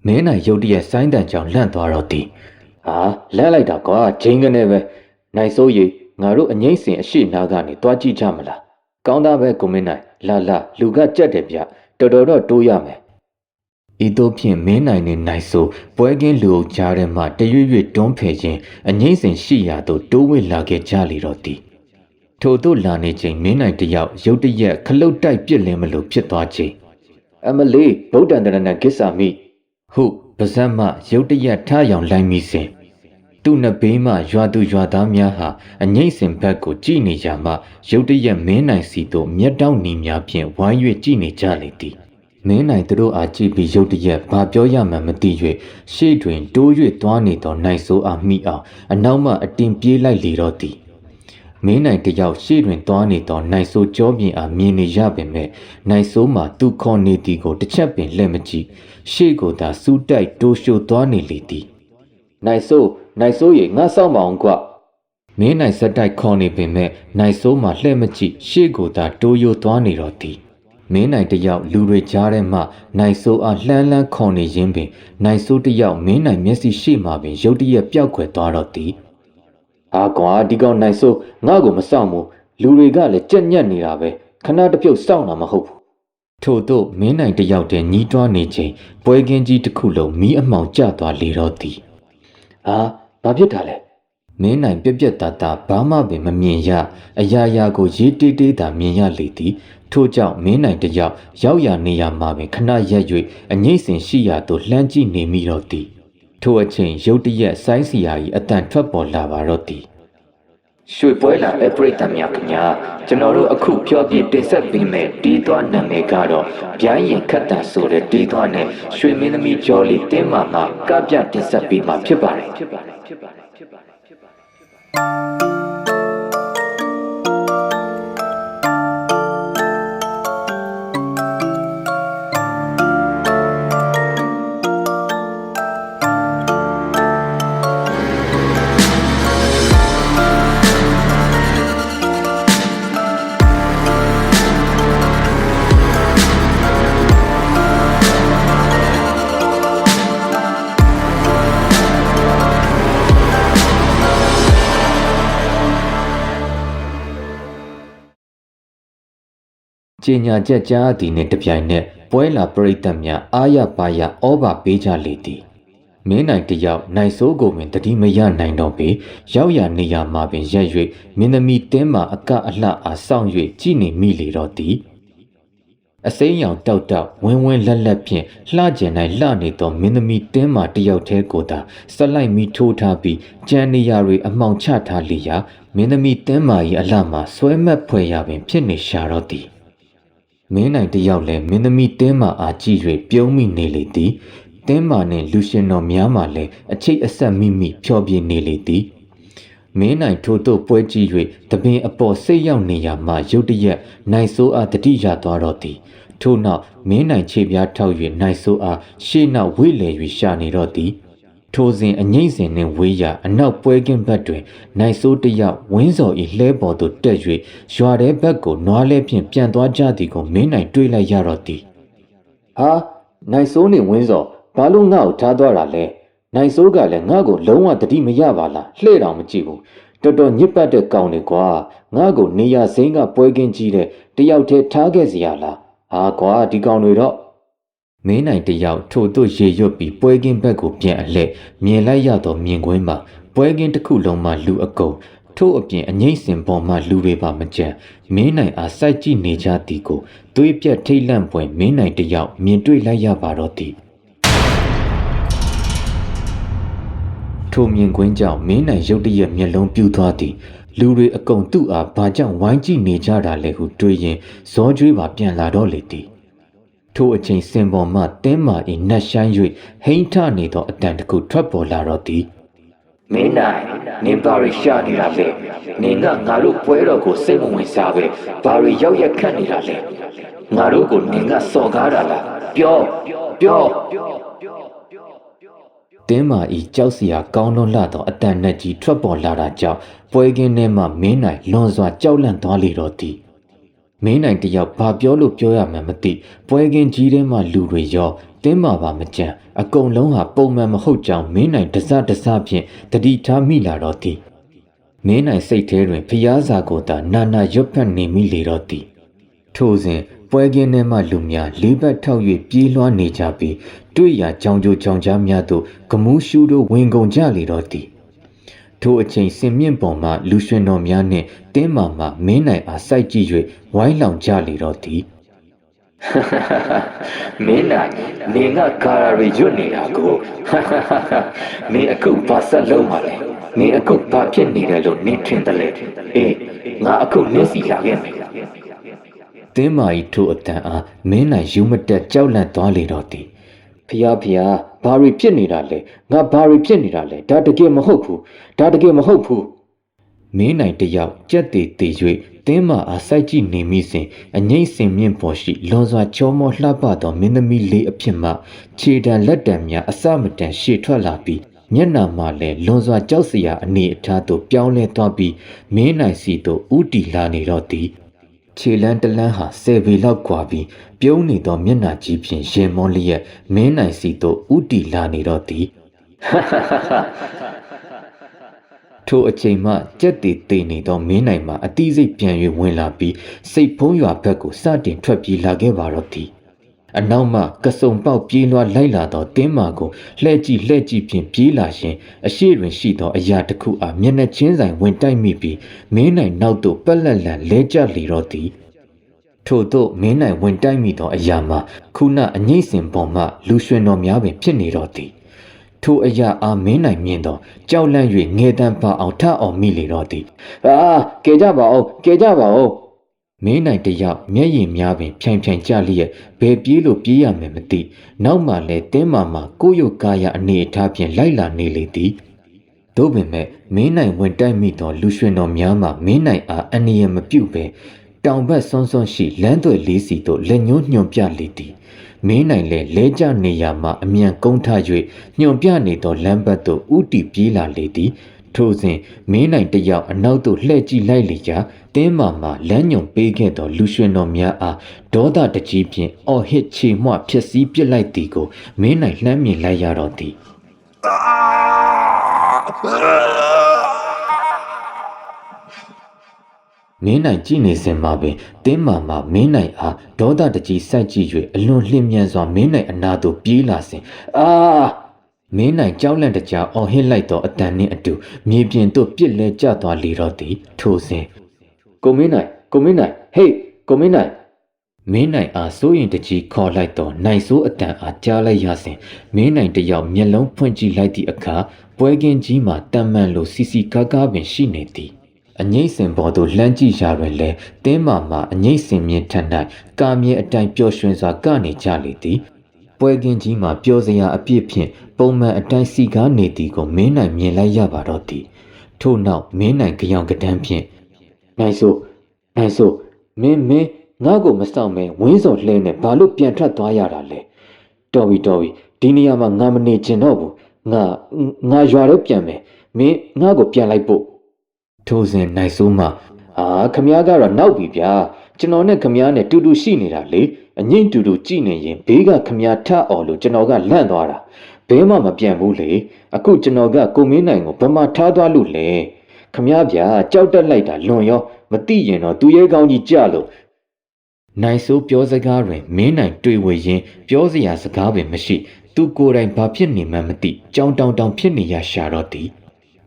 မင်းနိုင်ရုတ်တရက်ဆိုင်းတန်ကြောင်လန့်သွားတော့သည်ဟာလန့်လိုက်တာကွာဂျင်းကနေပဲနိုင်စိုးရီငါတို့အငိမ့်စင်အရှိနာကနေတွားကြည့်ကြမလားကောင်းသားပဲကိုမင်းနိုင်လာလူကကြက်တယ်ဗျတော်တော့တိုးရမယ်ဤသို့ဖြင့်မင်းနိုင်နဲ့နိုင်ဆိုပွဲကင်းလူအုပ်ကြားထဲမှတရွရွတွန်းဖယ်ခြင်းအငိမ့်စင်ရှိရာသို့တိုးဝှေ့လာခဲ့ကြလေတော့သည်ထို့သို့လာနေချိန်မင်းနိုင်တယောက်ရုတ်တရက်ခလုတ်တိုက်ပြစ်လင်းမလို့ဖြစ်သွားခြင်းအမလေးဗုဒ္ဓံတရဏဂစ္ဆာမိဟုပါဇက်မှရုတ်တရက်ထရောင်လိုင်းမိစဉ်သူ့နှစ်ဘေးမှရွာသူရွာသားများဟာအငိမ့်စင်ဘက်ကိုကြည့်နေကြမှရုတ်တရက်မင်းနိုင်စီသို့မျက်တောင်းနီများဖြင့်ဝိုင်း၍ကြည့်နေကြလေသည်မင်းနိုင်တို့အားကြည့်ပြီးရုတ်တရက်ဘာပြောရမှန်းမသိ၍ရှေ့တွင်တိုး၍သွားနေသောနိုင်ဆိုးအားမိအောင်အနောက်မှအတင်ပြေးလိုက်လေတော့သည်မင်းနိုင်တယောက်ရှေ့တွင်သွားနေသောနိုင်ဆိုးကြောပြင်အားမြင်နေရပေမဲ့နိုင်ဆိုးမှသူခေါ်နေသည်ကိုတစ်ချက်ပင်လှည့်မကြည့်ရှေ့ကိုသာစူးတိုက်တိုးရှို့သွားနေလေသည်နိုင်ဆိုးရေငါစောင့်မအောင်ကွမင်းနိုင်စက်တိုက်ခေါ်နေပေမဲ့နိုင်ဆိုးမှလှည့်မကြည့်ရှေ့ကိုသာတိုးယိုသွားနေတော့သည်မင်းနိုင်တယောက်လူတွေကြားထဲမှနိုင်ဆိုးအားလှမ်းခေါ်နေရင်းပင်နိုင်ဆိုးတယောက်မင်းနိုင်မျက်စိရှေ့မှပင်ရုတ်တရက်ပျောက်ကွယ်သွားတော့သည်အာကွာဒီကောင်နိုင်ဆိုးငါ့ကိုမစောင့်ဘူးလူတွေကလည်းကြက်ညက်နေတာပဲခဏတစ်ပြုတ်စောင့်တာမဟုတ်ဘူးထို့သို့မင်းနိုင်တယောက်တည်းညီးတွားနေချိန်ပွဲကင်းကြီးတစ်ခုလုံးမီးအမှောင်ကျသွားလေတော့သည်ဟာဘာဖြစ်တာလဲမင်းနိုင်ပြက်ပြက်သားသားဘာမှပင်မမြင်ရအရာရာကိုရေးတေးတေးသာမြင်ရလေသည်ထို့ကြောင့်မင်းနိုင်တယောက်ရောက်ရနေရမှာပင်ခဏရက်၍အငိမ့်စင်ရှိရာသို့လှမ်းကြည့်နေမိတော့သည်ထို့အချိန်ရုတ်တရက်ဆိုင်းစီယာ၏အတန်ထွက်ပေါ်လာပါတော့သည်ရွှေပွဲလာတဲ့ပြိတ္တများခင်ဗျာကျွန်တော်တို့အခုပြောပြတင်ဆက်ပေးမယ်တီးသွားနာမည်ကတော့ဗျိုင်းရင်ခတ်တာဆိုတဲ့တီးသွားနဲ့ရွှေမင်းသမီးကျော်လေးတင်းမာမှာကပြတင်ဆက်ပေးမှာဖြစ်ပါတယ်ကျညာချက်ကြားသည်နှင့်တပြိုင်နက်ပွဲလာပရိသတ်များအားရပါရဩဘာပေးကြလေသည်မင်းနိုင်တယောက်နိုင်ဆိုးကိုပင်တတိမရနိုင်တော့ပေရောက်ရနေရမှာပင်ရက်၍မင်းသမီးတင်းမာအကအလှအားစောင့်၍ကြည်နေမိလေတော့သည်အစိမ်းရောင်တောက်ဝင်းလက်ဖြင့်လှကျင်တိုင်းလှနေသောမင်းသမီးတင်းမာတယောက်တည်းကိုသာစလိုက်မိထိုးထားပြီးကြံနေရာတွေအမှောင်ချထားလျာမင်းသမီးတင်းမာ၏အလှမှာဆွဲမက်ဖွယ်ရာပင်ဖြစ်နေရှာတော့သည်မင်းနိုင်တယောက်လည်းမင်းသမီးတင်းမာအားကြည့်၍ပြုံးမိနေလေသည်တင်းမာနှင့်လူရှင်တော်များမှလည်းအချိတ်အဆက်မိဖြောပြနေလေသည်မင်းနိုင်ထို့သို့ပွဲကြည့်၍တပင်အပေါ်စိတ်ရောက်နေရမှရုတ်တရက်နိုင်ဆိုးအားတတိရသွားတော့သည်ထို့နောက်မင်းနိုင်ခြေပြားထောက်၍နိုင်ဆိုးအားရှေ့နောက်ဝိလေ၍ရှာနေတော့သည်ထိုစဉ်အငိမ့်စင်နှင့်ဝေးရအနောက်ပွဲကင်းဘက်တွင်နိုင်ဆိုးတယောက်ဝင်းစော်၏လှဲပေါ်သို့တက်၍ရွာထဲဘက်ကိုနွားလဲဖြင့်ပြန်သွားကြသည်ကိုမင်းနိုင်တွေးလိုက်ရတော့သည်ဟာနိုင်ဆိုးနှင့်ဝင်းစော်ဘာလို့ငါ့ကိုထားသွားတာလဲနိုင်ဆိုးကလည်းငါ့ကိုလုံးဝတတိမရပါလားလှဲ့တောင်မကြည့်ဘူးတော်တော်ညစ်ပတ်တဲ့ကောင်တွေကွာငါ့ကိုနေရစိမ်းကပွဲကင်းကြီးတဲ့တယောက်တည်းထားခဲ့စီရလားဟာကွာဒီကောင်တွေတော့မင်းနိုင်တယောက်ထို့သို့ရေရွတ်ပြီးပွဲကင်းဘက်ကိုပြန်အလှည့်မြင်လိုက်ရသောမြင်ကွင်းမှာပွဲကင်းတစ်ခုလုံးမှာလူအကုန်ထို့အပြင်အငိမ့်စင်ပေါ်မှလူတွေပါမကြံမင်းနိုင်အားစိုက်ကြည့်နေကြသည်ကိုသွေးပြတ်ထိတ်လန့်ပွင့်မင်းနိုင်တယောက်မြင်တွေ့လိုက်ရပါတော့သည်ထိုမြင်ကွင်းကြောင့်မင်းနိုင်ရုတ်တရက်မျက်လုံးပြူသွားသည်လူတွေအကုန်သူ့အားဘာကြောင့်ဝိုင်းကြည့်နေကြတာလဲဟုတွေးရင်ဇောကျွေးပါပြန်လာတော့လေသည်ထိုအချိန်စင်ပေါ်မှတင်းမာ၏နတ်ရှိုင်း၍ဟိန်းထနေသောအတန်တစ်ခုထွက်ပေါ်လာတော့သည်မင်းနိုင်နင်ဘာရီရှာနေတာလဲနင်ကငါတို့ပွဲတော်ကိုစိတ်မဝင်စားပဲဘာရီရောက်ရက်ခတ်နေတာလဲငါတို့ကိုနင်ကစော်ကားတာလားပြောတင်းမာဤကြောက်စရာကောင်းလွန်းလာသောအတန်နဲ့ကြီးထွက်ပေါ်လာတာကြောင့်ပွဲကင်းထဲမှမင်းနိုင်လွန်စွာကြောက်လန့်သွားလေတော့သည် မင်းနိုင်တယောက်ဘာပြောလို့ပြောရမှန်းမသိပွဲကင်းကြီးထဲမှာလူတွေရောတင်းမာပါမကြံအကုန်လုံးဟာပုံမှန်မဟုတ်ကြောင်းမင်းနိုင်တစတစဖြင့်တတိထားမိလာတော့သည်မင်းနိုင်စိတ်ထဲတွင်ဖျားစာကိုသာနာနာရွတ်ဖက်နေမိလေတော့သည်ထိုစဉ်ပွဲကင်းထဲမှလူများလေးဘက်ထောက်၍ပြေးလွှားနေကြပြီးတွေ့ရာကြောင်ကြိုကြောင်ကြားများသို့ဂမူးရှူးတို့ဝင်ကုန်ကြလေတော့သည်ထိုအချိန်စင်မြင့်ပေါ်မှလူရွှင်တော်များနှင့်တင်းမာမှမင်းနိုင်အားစိုက်ကြည့်၍ဝိုင်းလောင်ကြလေတော့သည်မင်းနိုင်နေငါကာရီရွတ်နေတာကိုမင်းအခုဘာဆက်လုံးပါလဲမင်းအခုဘာဖြစ်နေတယ်လို့နင်းထင်တယ်လေအေးငါအခုနင်းစီလာခဲ့မယ်တင်းမာဤထိုအတန်အားမင်းနိုင်ယူမတက်ကြောက်လန့်သွားလေတော့သည်ဖျားဘာတွေဖြစ်နေတာလဲငါဘာတွေဖြစ်နေတာလဲဒါတကယ်မဟုတ်ဘူးဒါတကယ်မဟုတ်ဘူးမင်းနိုင်တယောက်ကြက်တည်တည်၍တင်းမာအားစိုက်ကြည့်နေမိစဉ်အငိမ့်စင်မြင့်ပေါ်ရှိလွန်စွာချောမောလှပသောမင်းသမီးလေးအဖြစ်မှခြေတံလက်တံများအစမတန်ရှေ့ထွက်လာပြီးမျက်နှာမှာလည်းလွန်စွာကြောက်စရာအနေအထားသို့ပြောင်းလဲသွားပြီးမင်းနိုင်စီသို့ဥတီလာနေတော့သည်ခြေလန်းတလန်းဟာ10ပေလောက်ကွာပြီးပြုံးနေသောမျက်နှာကြီးဖြင့်ရင်မောလျက်မင်းနိုင်စီသို့ဥတီလာနေတော့သည်ထိုအချိန်မှကြက်တည်တည်နေသောမင်းနိုင်မှာအတိစိတ်ပြန်၍ဝင်လာပြီးစိတ်ဖုံးရွာဘက်ကိုစတင်ထွက်ပြေးလာခဲ့ပါတော့သည်အနောက်မှကစုံပေါက်ပြေးလွှားလိုက်လာသောတင်းမာကိုလှဲ့ကြည့်ဖြင့်ပြေးလာရှင်အရှိတွင်ရှိသောအရာတစ်ခုအားမျက်နှာချင်းဆိုင်ဝင်တိုက်မိပြီးမင်းနိုင်နောက်သို့ပက်လက်လန်လဲကျလေတော့သည်ထို့သို့မင်းနိုင်ဝင်တိုက်မိသောအရာမှာခုနအငိမ့်စင်ပေါ်မှလူရွှင်တော်များပင်ဖြစ်နေတော့သည်ထိုအရာအားမင်းနိုင်မြင်သောကြောက်လန့်၍ငယ်တန်းပါအောင်ထအောင်မိလေတော့သည်ကဲကြပါဦးမင်းနိုင်တယောက်မျက်ရည်များပင်ဖြိုင်ကြလျက်ဘယ်ပြေးလို့ပြေးရမယ်မသိနောက်မှလည်းတင်းမာကိုယ့်ရုပ်ကာယအနေအထားဖြင့်လိုက်လာနေလေသည်သို့ပင်မဲ့မင်းနိုင်ဝင်တိုက်မိသောလူရွှင်တော်များမှမင်းနိုင်အားအန္တရာယ်မပြုဘဲတောင်ဘက်စွန်းရှိလမ်းသွယ်လေးစီသို့လက်ညှိုးညွှန်ပြလေသည်မင်းနိုင်လည်းလဲကျနေရာမှအမြန်ကုန်းထ၍ညွှန်ပြနေသောလမ်းဘက်သို့ဥတီပြေးလာလေသည်ထိုစဉ်မင်းနိုင်တယောက်အနောက်သို့လှည့်ကြည့်လိုက်လေရာတင်းမာလမ်းညွန်ပေးခဲ့သောလူရွှင်တော်များအားဒေါသတကြီးဖြင့်အော်ဟစ်ချေမှွဖြစ်စည်းပစ်လိုက်သည်ကိုမင်းနိုင်လှမ်းမြင်လိုက်ရတော့သည်မင်းနိုင်ကြည့်နေစဉ်မှာပင်တင်းမာမင်းနိုင်အားဒေါသတကြီးစိုက်ကြည့်၍အလွန်လျင်မြန်စွာမင်းနိုင်အနာသို့ပြေးလာစဉ်မင်းနိုင်ကြောက်လန့်တကြားအော်ဟစ်လိုက်သောအတန်နှင့်အတူမြေပြင်သို့ပြစ်လဲကျသွားလေတော့သည်ထိုစဉ်ကိုမင်းနိုင်ဟေးကိုမင်းနိုင်အားစိုးရင်တကြီးခေါ်လိုက်သောနိုင်ဆိုးအတန်အားကြားလိုက်ရစဉ်မင်းနိုင်တယောက်မျက်လုံးဖွင့်ကြည့်လိုက်သည့်အခါပွဲကင်းကြီးမှာတန်မှန်လိုစီစီကားကားပင်ရှိနေသည်အငိမ့်စင်ပေါ်သို့လှမ်းကြည့်ရာတွင်လည်းတင်းမာအငိမ့်စင်မြင့်ထက်၌ကာမြေအတိုင်းပျော်ရွှင်စွာကနေကြလေသည်ပွဲကင်းကြီးမှာပျော်စရာအပြည့်ဖြင့်ပုံမှန်အတိုင်းစီကားနေသည်ကိုမင်းနိုင်မြင်လိုက်ရပါတော့သည်ထို့နောက်မင်းနိုင်ကြောင်ကတန်းဖြင့်နိုင်ဆိုမင်းငါ့ကိုမစောင့်မဲဝင်းစော်လှဲနဲ့ဘာလို့ပြန်ထွက်သွားရတာလဲတော်ပြီဒီနေရာမှာငါမနေချင်တော့ဘူးငါရွာတော့ပြန်မယ်မင်းငါ့ကိုပြန်လိုက်ဖို့ထိုစဉ်နိုင်ဆိုးမှခမည်းကတော့နောက်ပြီဗျာကျွန်တော်နဲ့ခမည်းနဲ့တူတူရှိနေတာလေအငိမ့်တူကြည့်နေရင်ဘေးကခမည်းထအော်လို့ကျွန်တော်ကလန့်သွားတာဘဲမှမပြန်ဘူးလေအခုကျွန်တော်ကကိုမင်းနိုင်ကိုဘမထားသွားလို့လေခမည်းဗျာကြောက်တက်လိုက်တာလွန်ရောမသိရင်တော့သူရဲကောင်းကြီးကြလို့နိုင်ဆိုးပြောစကားတွင်မင်းနိုင်တွေ့ဝေရင်ပြောစရာစကားပင်မရှိသူကိုယ်တိုင်ဘာဖြစ်နေမှန်းမသိကြောင်တောင်ဖြစ်နေရရှာတော့သည်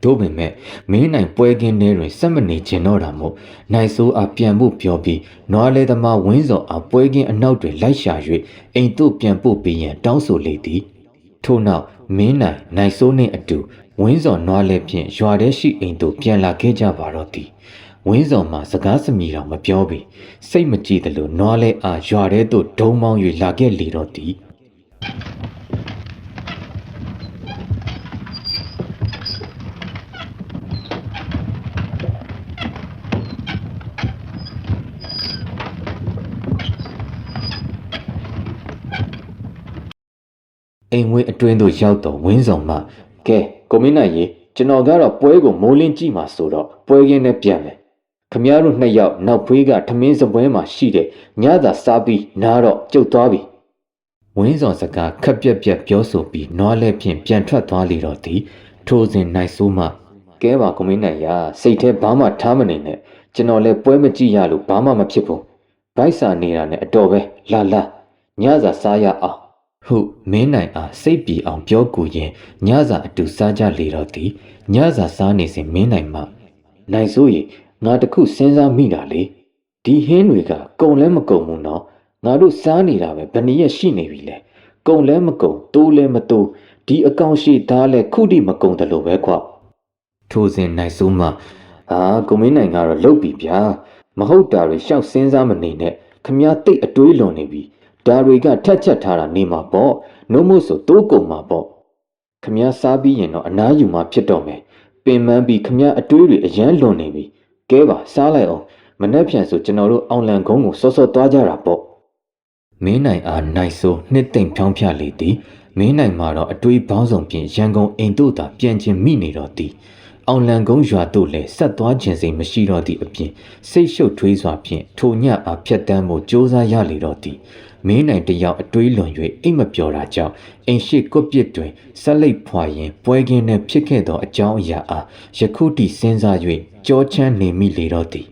တို့ပင်မဲ့မင်းနိုင်ပွဲကင်းထဲတွင်စက်မနေချင်တော့တာမို့နိုင်ဆိုးအားပြန်ဖို့ပြောပြီးနွားလဲသမားဝင်းစော်အားပွဲကင်းအနောက်တွင်လိုက်ရှာ၍အိမ်သို့ပြန်ပို့ပေးရန်တောင်းဆိုလေသည်ထို့နောက်မင်းနိုင်ဆိုးနှင့်အတူဝင်းစော်နွားလဲဖြင့်ရွာထဲရှိအိမ်သို့ပြန်လာခဲ့ကြပါတော့သည်ဝင်းစော်မှာစကားစမြည်တော်မပြောပေစိတ်မကြည်သလိုနွားလဲအားရွာထဲသို့ဒုံမောင်း၍လာခဲ့လေတော့သည်အိမ်ဝင်းအတွင်းသို့ရောက်တော့ဝင်းဆောင်မှကဲကိုမင်းနိုင်ရေကျွန်တော်ကတော့ပွဲကိုမိုးလင်းကြည့်မှာဆိုတော့ပွဲကင်းနဲ့ပြန်မယ် ခမရတို့နှစ်ယောက်နောက်ဖွေးကထမင်းစပွဲမှာရှိတဲ့ညသာစားပြီးနားတော့ကျုပ်သွားပြီဝင်းစော်စကားခက်ပြက်ပြက်ပြောဆိုပြီးနွားလဲဖြင့်ပြန်ထွက်သွားလေတော့သည်ထိုစဉ်နိုင်ဆိုးမှကဲပါကွန်မင်းနိုင်ရစိတ်ထဲဘာမှထားမနေနဲ့ကျွန်တော်လည်းပွဲမကြည့်ရလို့ဘာမှမဖြစ်ဘူးဘိုက်စာနေတာနဲ့အတော်ပဲလာလာညစာစားရအောင်ဟုတ်မင်းနိုင်အားစိတ်ပြေအောင်ပြောကူရင်ညစာအတူစားကြလေတော့သည်ညစာစားနေစဉ်မင်းနိုင်မှနိုင်ဆိုးရီငါတခုစဉ်းစားမိတာလေဒီဟင်းတွေကကုံလဲမကုံဘူးနော်ငါတို့စားနေတာပဲဘယ်နည်းရရှိနေပြီလဲကုံလဲမကုံတိုးလဲမတိုးဒီအကောင်ရှိသားလဲခုတိမကုံတယ်လို့ပဲကွာထိုစဉ်နိုင်ဆိုးမှကိုမင်းနိုင်ကတော့လုတ်ပြီဗျာမဟုတ်တာတွေရှောက်စဉ်းစားမနေနဲ့ခမည်းတိတ်အတွေးလွန်နေပြီဒါတွေကထက်ချက်ထားတာနေမှာပေါ့နှုံးမို့ဆိုတိုးကုံမှာပေါ့ခမည်းစားပြီးရင်တော့အနားယူမှာဖြစ်တော့မယ်ပင်မပြီးခမည်းအတွေးတွေအရန်လွန်နေပြီကဲပါစားလိုက်အောင်မနှက်ဖြန်ဆိုကျွန်တော်တို့အောင်လံကုန်းကိုစောစောသွားကြတာပေါ့မင်းနိုင်အားနိုင်ဆိုနှစ်သိမ့်ဖြောင်းဖြလေသည်မင်းနိုင်မှာတော့အတွေးပေါင်းစုံဖြင့်ရန်ကုန်အိမ်တို့သာပြန်ချင်းမိနေတော့သည်အောင်လံကုန်းရွာတို့လည်းဆက်သွားခြင်းစိမ်မရှိတော့သည့်အပြင်စိတ်ရှုပ်ထွေးစွာဖြင့်ထိုညအားဖြတ်တန်းဖို့ကြိုးစားရလေတော့သည်မင်းနိုင်တယောက်အတွေးလွန်၍အိမ်မပျော်တာကြောင့်အိမ်ရှိကွပ်ပစ်တွင်ဆက်လိပ်ဖွာရင်ပွဲကင်းနှင့်ဖြစ်ခဲ့သောအကြောင်းအရာအားယခုထိစဉ်းစား၍ကြောချမ်းနေမိလေတော့သည်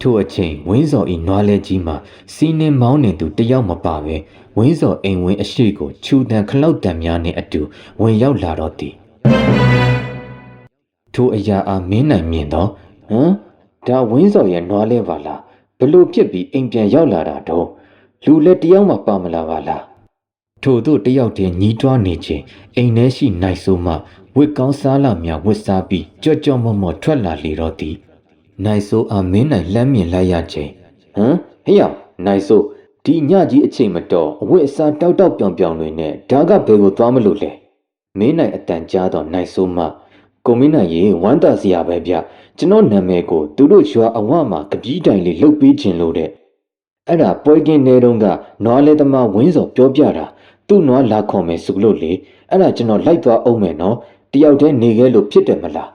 ထိုအချိန်ဝင်းစော်၏နွားလဲကြီးမှာစီးနှင်းမောင်းနေသူတယောက်မပါပဲဝင်းစော်အိမ်ဝင်းအရှိကိုခြူတံခလောက်တံများနှင့်အတူဝင်ရောက်လာတော့သည်ထိုအရာအားမင်းနိုင်မြင်တော့ဒါဝင်းစော်ရဲ့နွားလဲပါလားဘလို့ဖြစ်ပြီးအိမ်ပြန်ရောက်လာတာတော့လူလည်းတယောက်မှပါမလာပါလားထို့သို့တယောက်တည်းညီးတွားနေခြင်းအိမ်ထဲရှိနိုင်ဆိုမှဝစ်ကောင်းစားလာများဝစ်စားပြီးကြော့ကြော့မော့မော့ထွက်လာလေတော့သည်နိုင်ဆိုအားမင်းနိုင်လှမ်းမြင်လိုက်ရခြင်းဟေ့ရောက်နိုင်ဆိုဒီညကြီးအချိန်မတော်အဝတ်အစားတောက်တောက်ပြောင်ပြောင်တွေနဲ့ဒါကဘယ်ကိုသွားမလို့လဲမင်းနိုင်အတန်ကြားတော့နိုင်ဆိုမှကိုမင်းနိုင်ရေဝမ်းသာစရာပဲဗျကျွန်တော်နာမည်ကိုသူတို့ရွာအဝမှာကပီးတိုင်လေးလှုပ်ပေးခြင်းလို့တဲ့အဲ့ဒါပွဲကင်းနေတုန်းကနွားလဲသမားဝင်းစော်ပြောပြတာသူ့နွားလာခေါ်မယ်ဆိုလို့လေအဲ့ဒါကျွန်တော်လိုက်သွားအောင်မယ်နော်တယောက်တည်းနေခဲ့လို့ဖြစ်တယ်မလား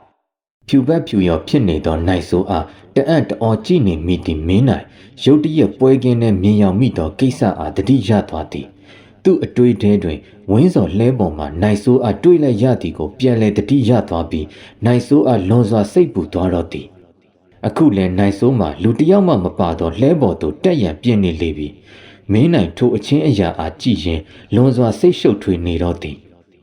ဖြူဘက်ဖြူရောဖြစ်နေသောနိုင်ဆိုအားတအံ့တော်ကြည့်နေမိသည်မင်းနိုင်ရုတ်တရက်ပွဲကင်းနဲ့မြင်ရောက်မိသောကိစ္စအားတတိရသွားသည်သူ့အတွေ့အထဲတွင်ဝင်းစော်လှဲပေါ်မှနိုင်ဆိုးအားတွေ့လိုက်ရသည်ကိုပြန်လဲတတိရသွားပြီးနိုင်ဆိုးအားလွန်စွာစိတ်ပူသွားတော့သည်အခုလည်းနိုင်ဆိုးမှလူတယောက်မှမပါတော့လှဲပေါ်သို့တက်ရန်ပြင်းနေလေပြီမင်းနိုင်ထိုအချင်းအရာအားကြည့်ရင်လွန်စွာစိတ်ရှုပ်ထွေးနေတော့သည်